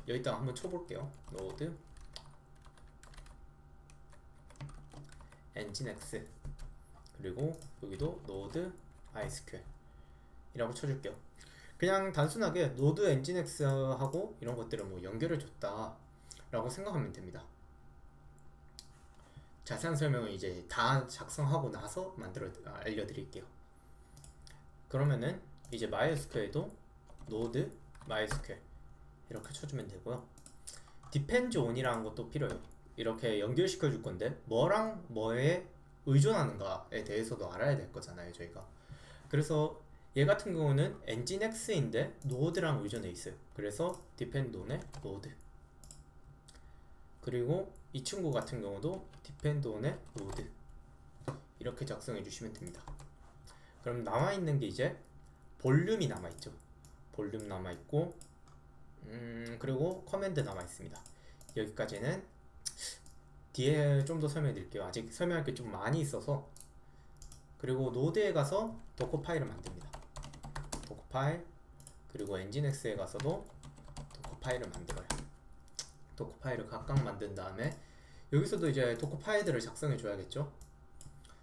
여기다가 한번 쳐볼게요. 노드 nginx, 그리고 여기도 노드 MySQL 이라고 쳐줄게요. 그냥 단순하게 노드 nginx하고 이런 것들을 뭐 연결해 줬다 라고 생각하면 됩니다. 자세한 설명은 이제 다 작성하고 나서 알려드릴게요. 그러면은 이제 MySQL도 노드 MySQL 이렇게 쳐주면 되고요. depends on이라는 것도 필요해요. 이렇게 연결시켜 줄 건데 뭐랑 뭐에 의존하는가에 대해서도 알아야 될 거잖아요, 저희가. 그래서 얘 같은 경우는 nginx인데 노드랑 의존해 있어요. 그래서 depend on에 노드. 그리고 이 친구 같은 경우도 depend on에 노드 이렇게 작성해 주시면 됩니다. 그럼 남아있는 게 이제 볼륨이 남아있죠. 볼륨 남아있고 그리고 커맨드 남아있습니다. 여기까지는 뒤에 좀 더 설명해 드릴게요. 아직 설명할 게 좀 많이 있어서. 그리고 노드에 가서 도커 파일을 만듭니다. 도커 파일, 그리고 nginx에 가서도 도커 파일을 만들어요. 도커 파일을 각각 만든 다음에 여기서도 이제 도커 파일들을 작성해 줘야겠죠.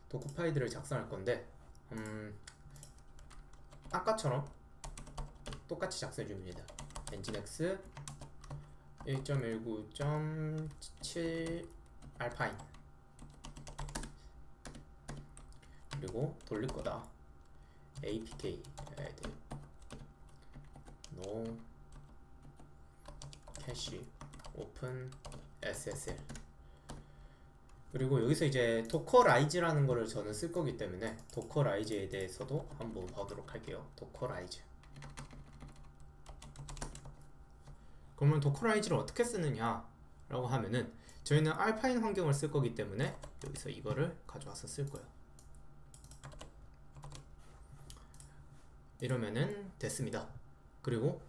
도커 파일들을 작성할 건데 아까처럼 똑같이 작성해 주면 됩니다. nginx 1.19.7 알파인, 그리고 돌릴 거다. apk add no cache open ssl. 그리고 여기서 이제 도커라이즈라는 거를 저는 쓸 거기 때문에 도커라이즈에 대해서도 한번 보도록 할게요. 도커라이즈. 그러면 도커라이즈를 어떻게 쓰느냐 라고 하면은 저희는 알파인 환경을 쓸 거기 때문에 여기서 이거를 가져와서 쓸 거예요. 이러면은 됐습니다. 그리고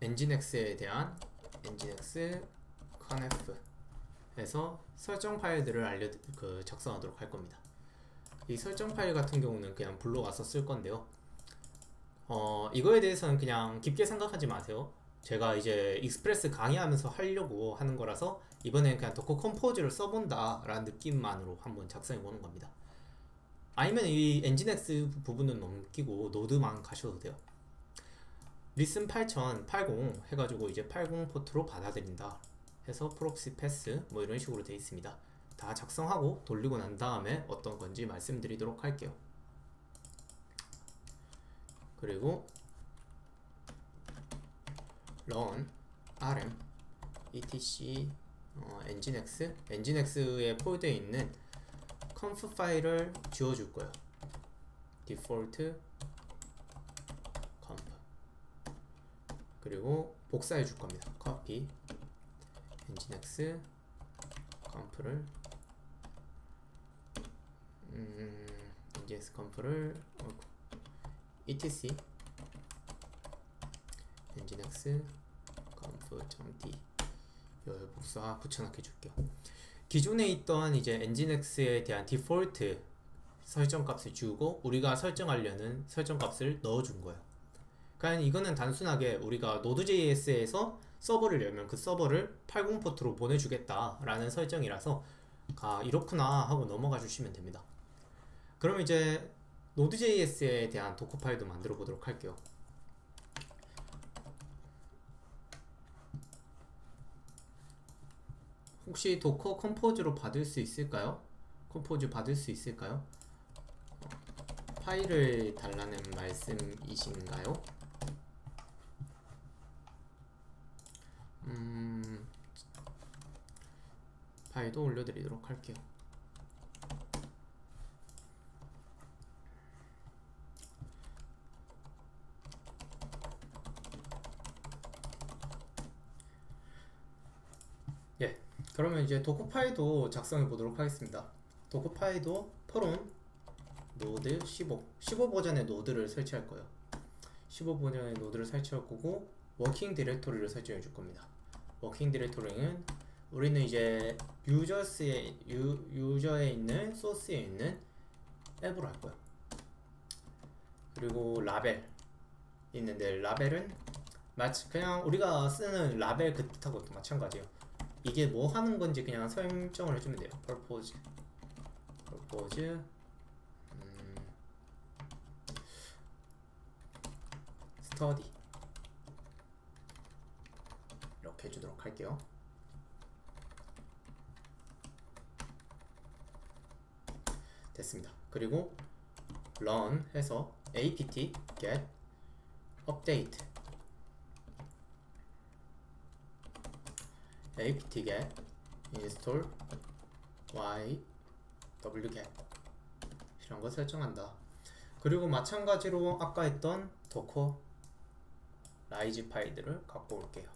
엔진X에 대한 엔진X conf 해서 설정 파일들을 작성하도록 할 겁니다. 이 설정 파일 같은 경우는 그냥 불러와서 쓸 건데요. 이거에 대해서는 그냥 깊게 생각하지 마세요. 제가 이제 익스프레스 강의하면서 하려고 하는 거라서 이번엔 그냥 도커 컴포즈를 써본다 라는 느낌만으로 한번 작성해 보는 겁니다. 아니면 이 엔진X 부분은 넘기고 노드만 가셔도 돼요. listen 8080 해가지고 이제 80 포트로 받아들인다 해서 프록시 패스 뭐 이런 식으로 되어 있습니다. 다 작성하고 돌리고 난 다음에 어떤 건지 말씀드리도록 할게요. 그리고 run rm etc 엔진X에 포함되어 있는 conf 파일을 지워줄 거예요. default conf 그리고 복사해 줄 겁니다. copy 엔진X conf를 엔진X conf를 etc 엔진X conf.d 여기 복사 붙여넣기 줄게요. 기존에 있던 이제 엔진X에 대한 디폴트 설정 값을 주고 우리가 설정하려는 설정 값을 넣어준 거예요. 그러니까 이거는 단순하게 우리가 Node.js에서 서버를 열면 그 서버를 80 포트로 보내주겠다 라는 설정이라서 이렇구나 하고 넘어가 주시면 됩니다. 그럼 이제 Node.js에 대한 도커 파일도 만들어 보도록 할게요. 혹시 도커 컴포즈로 받을 수 있을까요? 컴포즈 받을 수 있을까요? 파일을 달라는 말씀이신가요? 파일도 올려드리도록 할게요. 예, 그러면 이제 도커 파일도 작성해 보도록 하겠습니다. 도커 파일도 퍼론 노드 15 버전의 노드를 설치할 거예요. 15 버전의 노드를 설치할 거고 워킹 디렉토리를 설정해 줄 겁니다. 워킹 디렉토리는 우리는 이제 유저에 있는 소스에 있는 앱으로 할 거예요. 그리고 라벨 있는데 라벨은 마치 그냥 우리가 쓰는 라벨 그 뜻하고 또 마찬가지예요. 이게 뭐 하는 건지 그냥 설정을 해주면 돼요. purpose study 이렇게 해주도록 할게요. 됐습니다. 그리고 run 해서 apt get update apt get install wget 이런 거 설정한다. 그리고 마찬가지로 아까 했던 도커 라이즈 파일들을 갖고 올게요.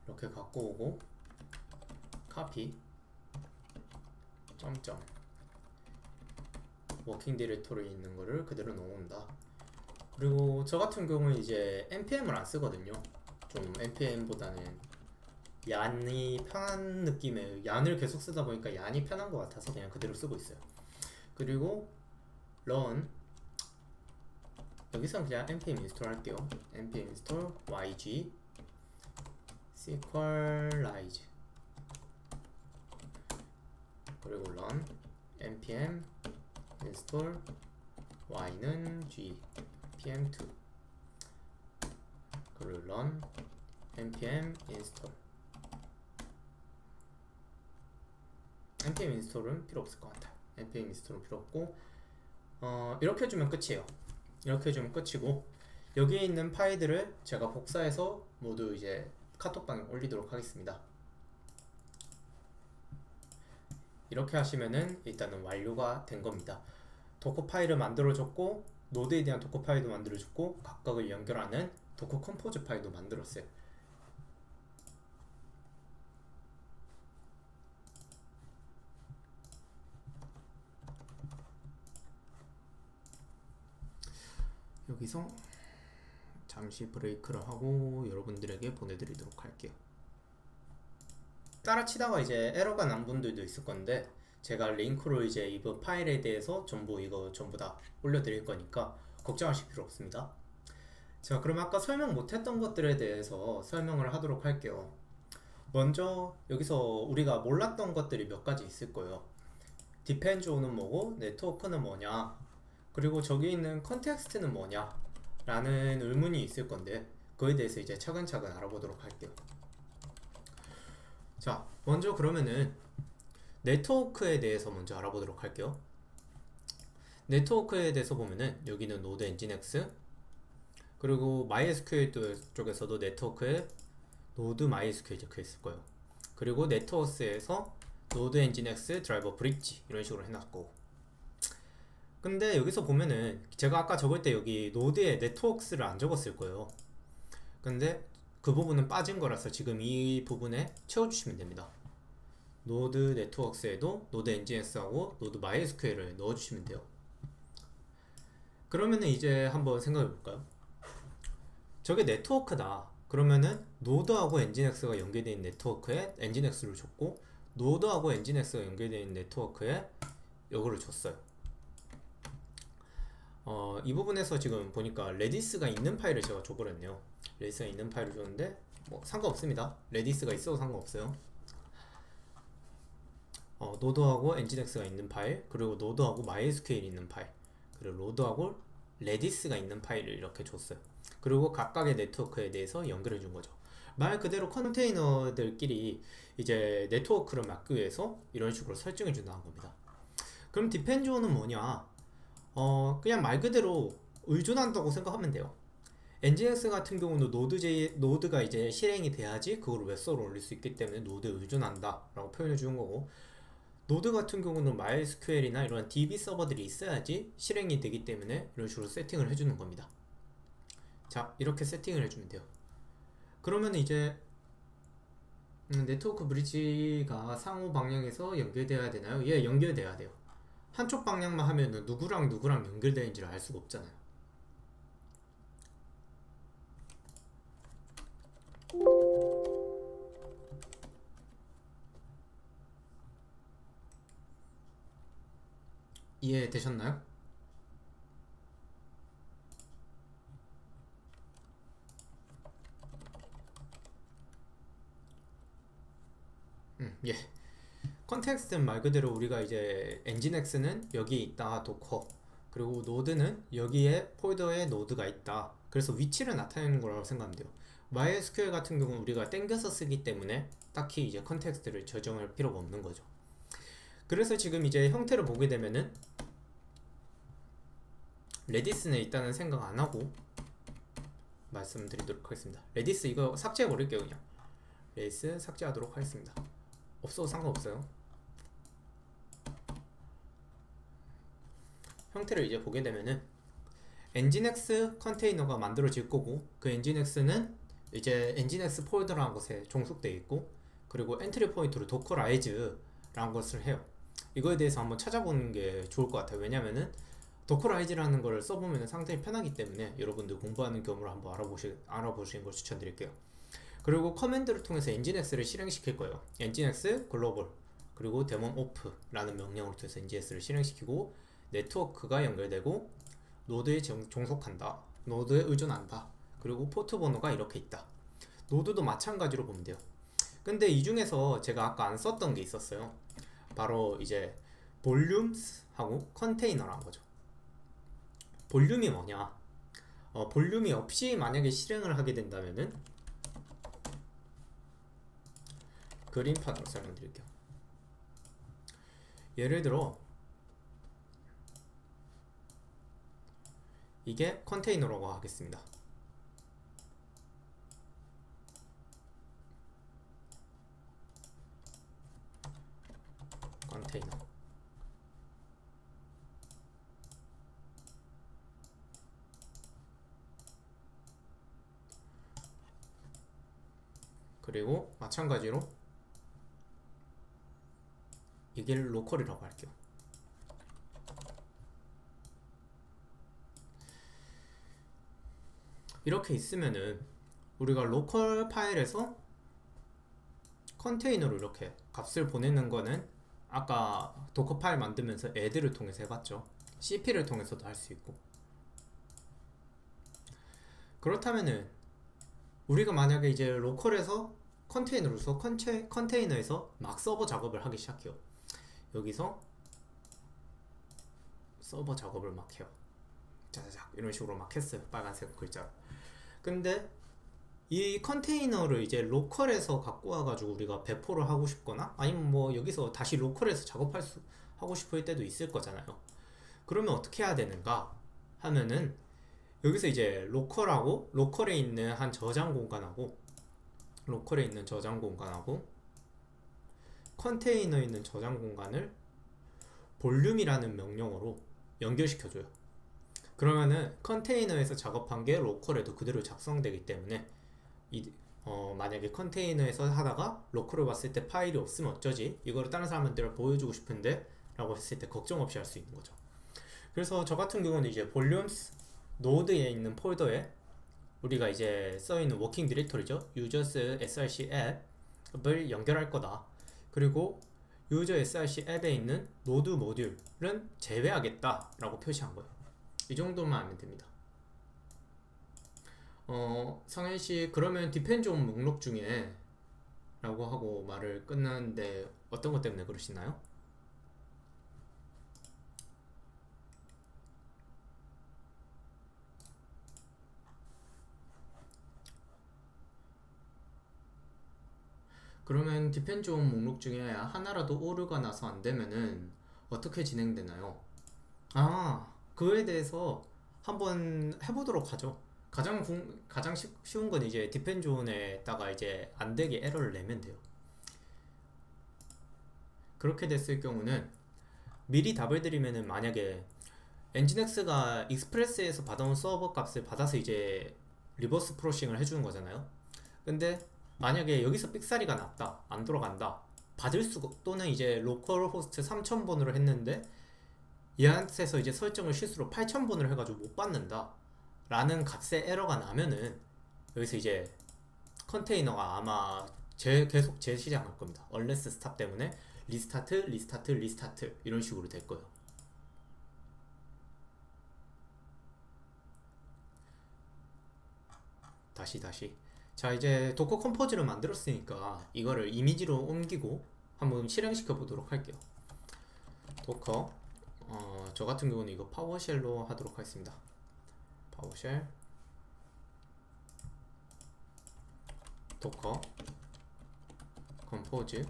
이렇게 갖고 오고 copy 점점 워킹 디렉토리에 있는 거를 그대로 넣어온다. 그리고 저 같은 경우는 이제 npm을 안 쓰거든요. 좀 npm보다는 얀이 편한 느낌의 얀을 계속 쓰다 보니까 얀이 편한 것 같아서 그냥 그대로 쓰고 있어요. 그리고 run 여기서는 그냥 npm 인스톨 할게요. npm 인스톨 yg sequelize 그리고 run npm install y는 g pm2 그리고 run npm install npm 인스톨은 필요 없을 것 같아요. npm 인스톨은 필요 없고 이렇게 해주면 끝이에요. 이렇게 해주면 끝이고 여기에 있는 파일들을 제가 복사해서 모두 이제 카톡방에 올리도록 하겠습니다. 이렇게 하시면은 일단은 완료가 된 겁니다. 도커 파일을 만들어줬고 노드에 대한 도커 파일도 만들어줬고 각각을 연결하는 도커 컴포즈 파일도 만들었어요. 여기서 잠시 브레이크를 하고 여러분들에게 보내드리도록 할게요. 따라치다가 이제 에러가 난 분들도 있을 건데 제가 링크로 이제 이번 파일에 대해서 전부 다 올려드릴 거니까 걱정하실 필요 없습니다. 자, 그럼 아까 설명 못했던 것들에 대해서 설명을 하도록 할게요. 먼저 여기서 우리가 몰랐던 것들이 몇 가지 있을 거예요. 디펜조는 뭐고 네트워크는 뭐냐, 그리고 저기 있는 컨텍스트는 뭐냐 라는 의문이 있을 건데 그에 대해서 이제 차근차근 알아보도록 할게요. 자, 먼저 그러면은 네트워크에 대해서 먼저 알아보도록 할게요. 네트워크에 대해서 보면은 여기는 노드 엔진엑스, 그리고 MySQL 쪽에서도 네트워크에 노드 MySQL 적혀 있을 거예요. 그리고 네트워크에서 노드 엔진엑스 드라이버 브릿지 이런 식으로 해놨고, 근데 여기서 보면은 제가 아까 적을 때 여기 노드에 네트워크를 안 적었을 거예요. 근데 그 부분은 빠진 거라서 지금 이 부분에 채워주시면 됩니다. 노드 네트워크에도 노드 엔진엑스하고 노드 MySQL을 넣어주시면 돼요. 그러면은 이제 한번 생각해 볼까요? 저게 네트워크다. 그러면은 노드하고 엔진엑스가 연계되어 있는 네트워크에 엔진엑스를 줬고, 노드하고 엔진엑스가 연계되어 있는 네트워크에 이거를 줬어요. 이 부분에서 지금 보니까 레디스가 있는 파일을 제가 줘버렸네요. 레디스가 있는 파일을 줬는데 뭐 상관없습니다. 레디스가 있어도 상관없어요. 노드하고 엔진엑스가 있는 파일, 그리고 노드하고 MySQL 있는 파일, 그리고 로드하고 레디스가 있는 파일을 이렇게 줬어요. 그리고 각각의 네트워크에 대해서 연결해 준 거죠. 말 그대로 컨테이너들끼리 이제 네트워크를 막기 위해서 이런 식으로 설정해 준다는 겁니다. 그럼 디펜조는 뭐냐? 그냥 말 그대로 의존한다고 생각하면 돼요. 엔진엑스 같은 경우는 노드가 이제 실행이 돼야지 그걸 웹서버로 올릴 수 있기 때문에 노드에 의존한다 라고 표현해 주는 거고, 노드 같은 경우는 MySQL이나 이런 DB 서버들이 있어야지 실행이 되기 때문에 이런 식으로 세팅을 해주는 겁니다. 자, 이렇게 세팅을 해주면 돼요. 그러면 이제 네트워크 브릿지가 상호 방향에서 연결되어야 되나요? 예, 연결돼야 돼요. 한쪽 방향만 하면은 누구랑 연결되는지를 알 수가 없잖아요. 이해되셨나요? 예. 컨텍스트는 말 그대로 우리가 이제 엔진엑스는 여기에 있다 도커, 그리고 노드는 여기에 폴더에 노드가 있다, 그래서 위치를 나타내는 거라고 생각하면 돼요. MySQL 같은 경우는 우리가 땡겨서 쓰기 때문에 딱히 이제 컨텍스트를 저장할 필요가 없는 거죠. 그래서 지금 이제 형태를 보게 되면은 레디스는 일단은 생각 안 하고 말씀드리도록 하겠습니다. 레디스 이거 삭제해 버릴게요. 그냥 레디스 삭제하도록 하겠습니다. 없어도 상관없어요. 형태를 이제 보게 되면은 엔진엑스 컨테이너가 만들어질 거고, 그 엔진엑스는 이제 엔진엑스 폴더라는 것에 종속되어 있고, 그리고 엔트리 포인트로 도커라이즈라는 것을 해요. 이거에 대해서 한번 찾아보는 게 좋을 것 같아요. 왜냐면은 도커라이즈라는 걸 써보면 상당히 편하기 때문에 여러분들 공부하는 겸으로 한번 알아보시는 걸 추천드릴게요. 그리고 커맨드를 통해서 엔진엑스를 실행시킬 거예요. 엔진엑스 글로벌 그리고 데몬 오프라는 명령으로 통해서 엔진엑스를 실행시키고, 네트워크가 연결되고 노드에 종속한다, 노드에 의존한다, 그리고 포트 번호가 이렇게 있다. 노드도 마찬가지로 보면 돼요. 근데 이 중에서 제가 아까 안 썼던 게 있었어요. 바로 이제 볼륨하고 컨테이너라는 거죠. 볼륨이 뭐냐? 볼륨이 없이 만약에 실행을 하게 된다면은 그림판으로 설명드릴게요. 예를 들어 이게 컨테이너라고 하겠습니다. 컨테이너. 그리고 마찬가지로 이게 로컬이라고 할게요. 이렇게 있으면은 우리가 로컬 파일에서 컨테이너로 이렇게 값을 보내는 거는 아까 도커 파일 만들면서 add를 통해서 해봤죠. cp를 통해서도 할 수 있고. 그렇다면은 우리가 만약에 이제 로컬에서 컨테이너로서 컨테이너에서 막 서버 작업을 하기 시작해요. 여기서 서버 작업을 막 해요. 짜자작 이런 식으로 막 했어요. 빨간색 글자. 근데 이 컨테이너를 이제 로컬에서 갖고 와가지고 우리가 배포를 하고 싶거나 아니면 뭐 여기서 다시 로컬에서 하고 싶을 때도 있을 거잖아요. 그러면 어떻게 해야 되는가 하면은 여기서 이제 로컬에 있는 한 저장 공간하고 컨테이너에 있는 저장 공간을 볼륨이라는 명령어로 연결시켜줘요. 그러면은 컨테이너에서 작업한 게 로컬에도 그대로 작성되기 때문에 만약에 컨테이너에서 하다가 로컬을 왔을 때 파일이 없으면 어쩌지? 이거를 다른 사람한테 보여주고 싶은데 라고 했을 때 걱정 없이 할 수 있는 거죠. 그래서 저 같은 경우는 이제 볼륨스 노드에 있는 폴더에 우리가 이제 써있는 워킹 디렉토리죠. users src 앱을 연결할 거다. 그리고 유저 src 앱에 있는 노드 모듈은 제외하겠다 라고 표시한 거예요. 이 정도만 하면 됩니다. 성현씨 그러면 디펜존 목록 중에 라고 하고 말을 끝났는데 어떤 것 때문에 그러시나요? 그러면 디펜존 목록 중에 하나라도 오류가 나서 안 되면은 어떻게 진행되나요? 그거에 대해서 한번 해보도록 하죠. 가장 쉬운 건 이제 디펜존에다가 이제 안 되게 에러를 내면 돼요. 그렇게 됐을 경우는 미리 답을 드리면은 만약에 엔진엑스가 익스프레스에서 받아온 서버 값을 받아서 이제 리버스 프로싱을 해주는 거잖아요. 근데 만약에 여기서 삑사리가 났다, 안 돌아간다, 받을 수가 또는 이제 로컬 호스트 3000번으로 했는데 얘한테서 이제 설정을 실수로 8000번으로 해가지고 못 받는다 라는 값의 에러가 나면은 여기서 이제 컨테이너가 아마 계속 재시작할 겁니다. unless stop 때문에 리스타트 이런 식으로 될 거예요. 다시 자, 이제 도커 컴포즈를 만들었으니까 이거를 이미지로 옮기고 한번 실행시켜 보도록 할게요. 도커 저 같은 경우는 이거 파워쉘로 하도록 하겠습니다. 파워쉘 도커 컴포즈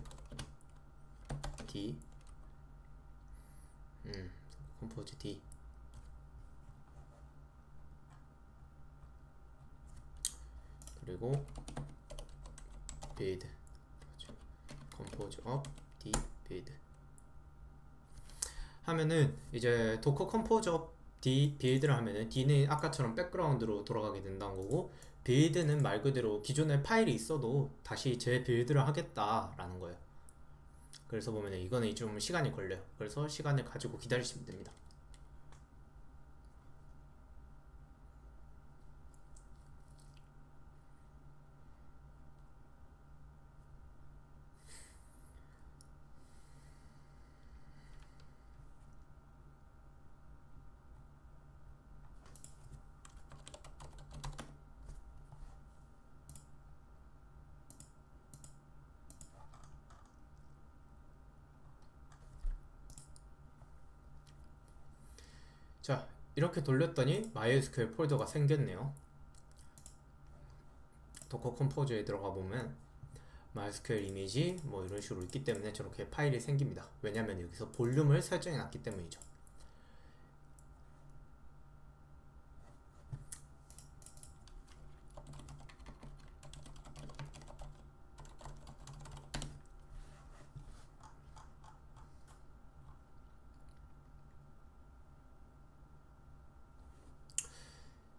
D 컴포즈 D 그리고 빌드 컴포즈 업 D 빌드 하면은 이제 도커 컴포즈 업 D 빌드를 하면은 D는 아까처럼 백그라운드로 돌아가게 된다는 거고 빌드는 말 그대로 기존에 파일이 있어도 다시 재빌드를 하겠다라는 거예요. 그래서 보면은 이거는 좀 시간이 걸려요. 그래서 시간을 가지고 기다리시면 됩니다. 자, 이렇게 돌렸더니 MySQL 폴더가 생겼네요. 도커 컴포즈에 들어가 보면 MySQL 이미지 뭐 이런 식으로 있기 때문에 저렇게 파일이 생깁니다. 왜냐면 여기서 볼륨을 설정해 놨기 때문이죠.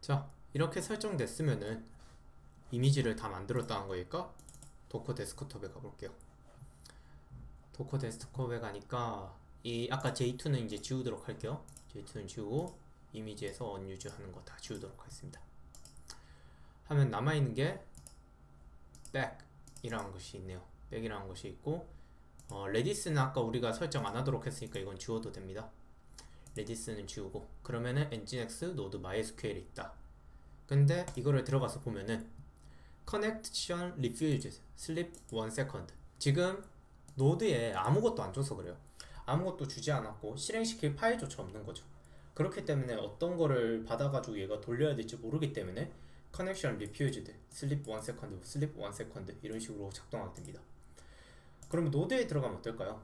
자, 이렇게 설정됐으면은 이미지를 다 만들었다는 거니까 도커 데스크톱에 가볼게요. 도커 데스크톱에 가니까 이 아까 J2는 이제 지우도록 할게요. J2는 지우고 이미지에서 언유즈 하는 거 다 지우도록 하겠습니다. 하면 남아있는 게 back이라는 것이 있네요. back이라는 것이 있고 레디스는 아까 우리가 설정 안 하도록 했으니까 이건 지워도 됩니다. 레디스는 지우고 그러면은 nginx 노드 mysql이 있다. 근데 이거를 들어가서 보면은 connection refused sleep 1 second 지금 노드에 아무것도 안 줘서 그래요. 아무것도 주지 않았고 실행시킬 파일조차 없는 거죠. 그렇기 때문에 어떤 거를 받아가지고 얘가 돌려야 될지 모르기 때문에 connection refused sleep 1 second sleep 1 second 이런 식으로 작동하게 됩니다. 그러면 노드에 들어가면 어떨까요?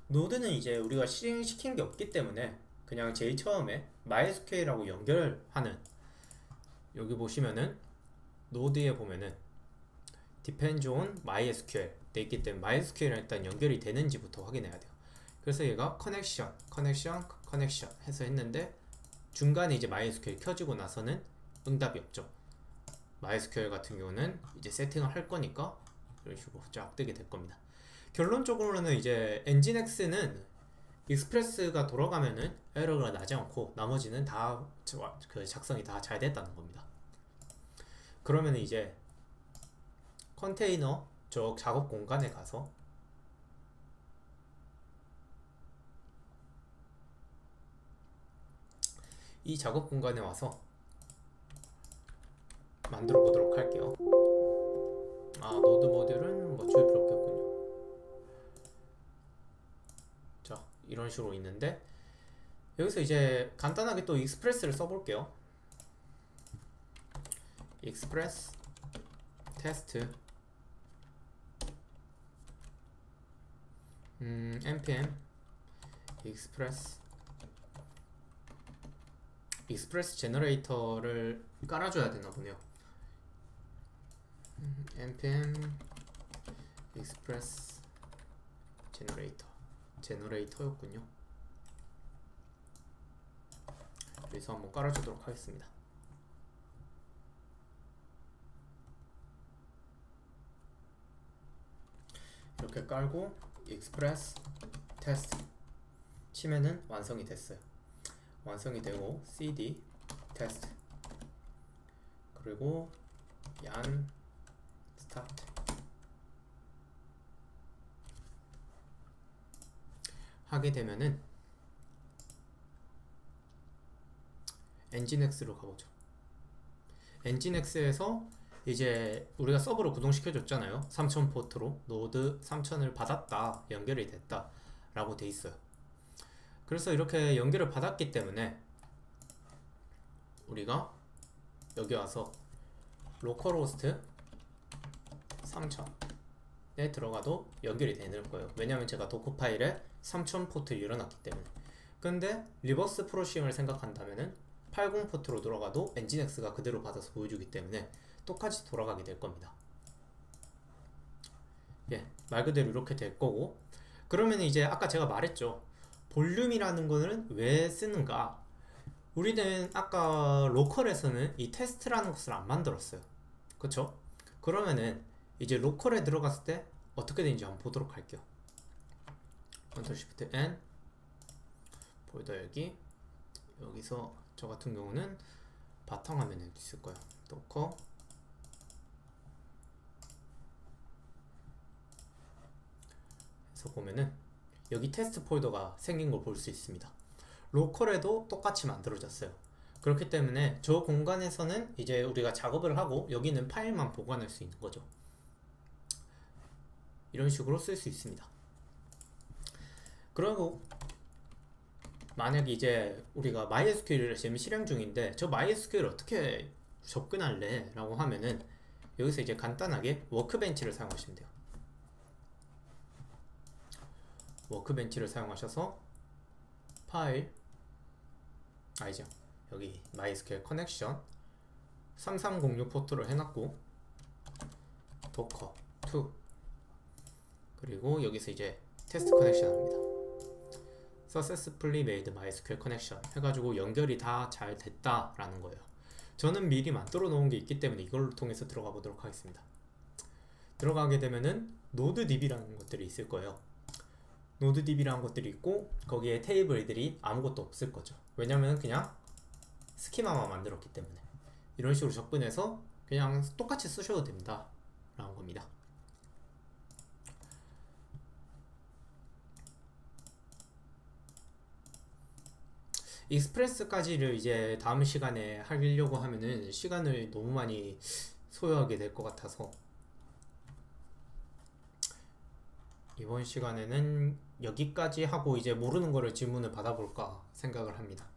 노드는 이제 우리가 실행시킨 게 없기 때문에 그냥 제일 처음에 MySQL하고 연결하는 여기 보시면은 노드에 보면은 depends on MySQL 돼 있기 때문에 MySQL이랑 일단 연결이 되는지부터 확인해야 돼요. 그래서 얘가 connection 해서 했는데 중간에 이제 MySQL 켜지고 나서는 응답이 없죠. MySQL 같은 경우는 이제 세팅을 할 거니까 이런 식으로 쫙 뜨게 될 겁니다. 결론적으로는 이제 엔진X는 익스프레스가 돌아가면은 에러가 나지 않고 나머지는 다 그 작성이 다 잘 됐다는 겁니다. 그러면 이제 컨테이너 저 작업 공간에 가서 이 작업 공간에 와서 만들어 보도록 할게요. 노드 모듈은 뭐 지울 필요 없겠군요. 자, 이런 식으로 있는데 여기서 이제 간단하게 또 익스프레스를 써볼게요. 익스프레스 테스트 npm 익스프레스 제너레이터를 깔아줘야 되나 보네요. npm 익스프레스 제너레이터였군요. 그래서 한번 깔아주도록 하겠습니다. 이렇게 깔고 익스프레스 테스트 치면은 완성이 됐어요. 완성이 되고 cd 테스트 그리고 yarn start 하게 되면은 엔진X로 가보죠. 엔진X에서 이제 우리가 서버로 구동시켜줬잖아요. 3000 포트로 노드 3000을 받았다, 연결이 됐다 라고 돼 있어요. 그래서 이렇게 연결을 받았기 때문에 우리가 여기 와서 로컬호스트 3000에 들어가도 연결이 되는 거예요. 왜냐면 제가 도커 파일에 3000 포트를 열어놨기 때문에. 근데 리버스 프로싱을 생각한다면은 80 포트로 들어가도 엔진X가 그대로 받아서 보여주기 때문에 똑같이 돌아가게 될 겁니다. 예, 말 그대로 이렇게 될 거고, 그러면 이제 아까 제가 말했죠. 볼륨이라는 거는 왜 쓰는가? 우리는 아까 로컬에서는 이 테스트라는 것을 안 만들었어요. 그쵸? 그러면은 이제 로컬에 들어갔을 때 어떻게 되는지 한번 보도록 할게요. Ctrl Shift N 폴더 열기. 여기서 저 같은 경우는 바탕화면에 있을 거예요. 도커 해서 보면은 여기 테스트 폴더가 생긴 걸 볼 수 있습니다. 로컬에도 똑같이 만들어졌어요. 그렇기 때문에 저 공간에서는 이제 우리가 작업을 하고 여기는 파일만 보관할 수 있는 거죠. 이런 식으로 쓸 수 있습니다. 그리고 만약에 이제 우리가 MySQL을 지금 실행 중인데 저 MySQL 어떻게 접근할래? 라고 하면은 여기서 이제 간단하게 워크벤치를 사용하시면 돼요. 워크벤치를 사용하셔서 파일 아니죠, 여기 MySQL 커넥션 3306 포트를 해놨고 도커 2 그리고 여기서 이제 테스트 커넥션 합니다. Successfully made MySQL connection 해가지고 연결이 다 잘 됐다라는 거예요. 저는 미리 만들어 놓은 게 있기 때문에 이걸 통해서 들어가 보도록 하겠습니다. 들어가게 되면은 노드DB라는 것들이 있을 거예요. 노드DB라는 것들이 있고 거기에 테이블들이 아무것도 없을 거죠. 왜냐면 그냥 스키마만 만들었기 때문에. 이런 식으로 접근해서 그냥 똑같이 쓰셔도 됩니다 라는 겁니다. 익스프레스까지를 이제 다음 시간에 하려고 하면은 시간을 너무 많이 소요하게 될 것 같아서 이번 시간에는 여기까지 하고 이제 모르는 거를 질문을 받아볼까 생각을 합니다.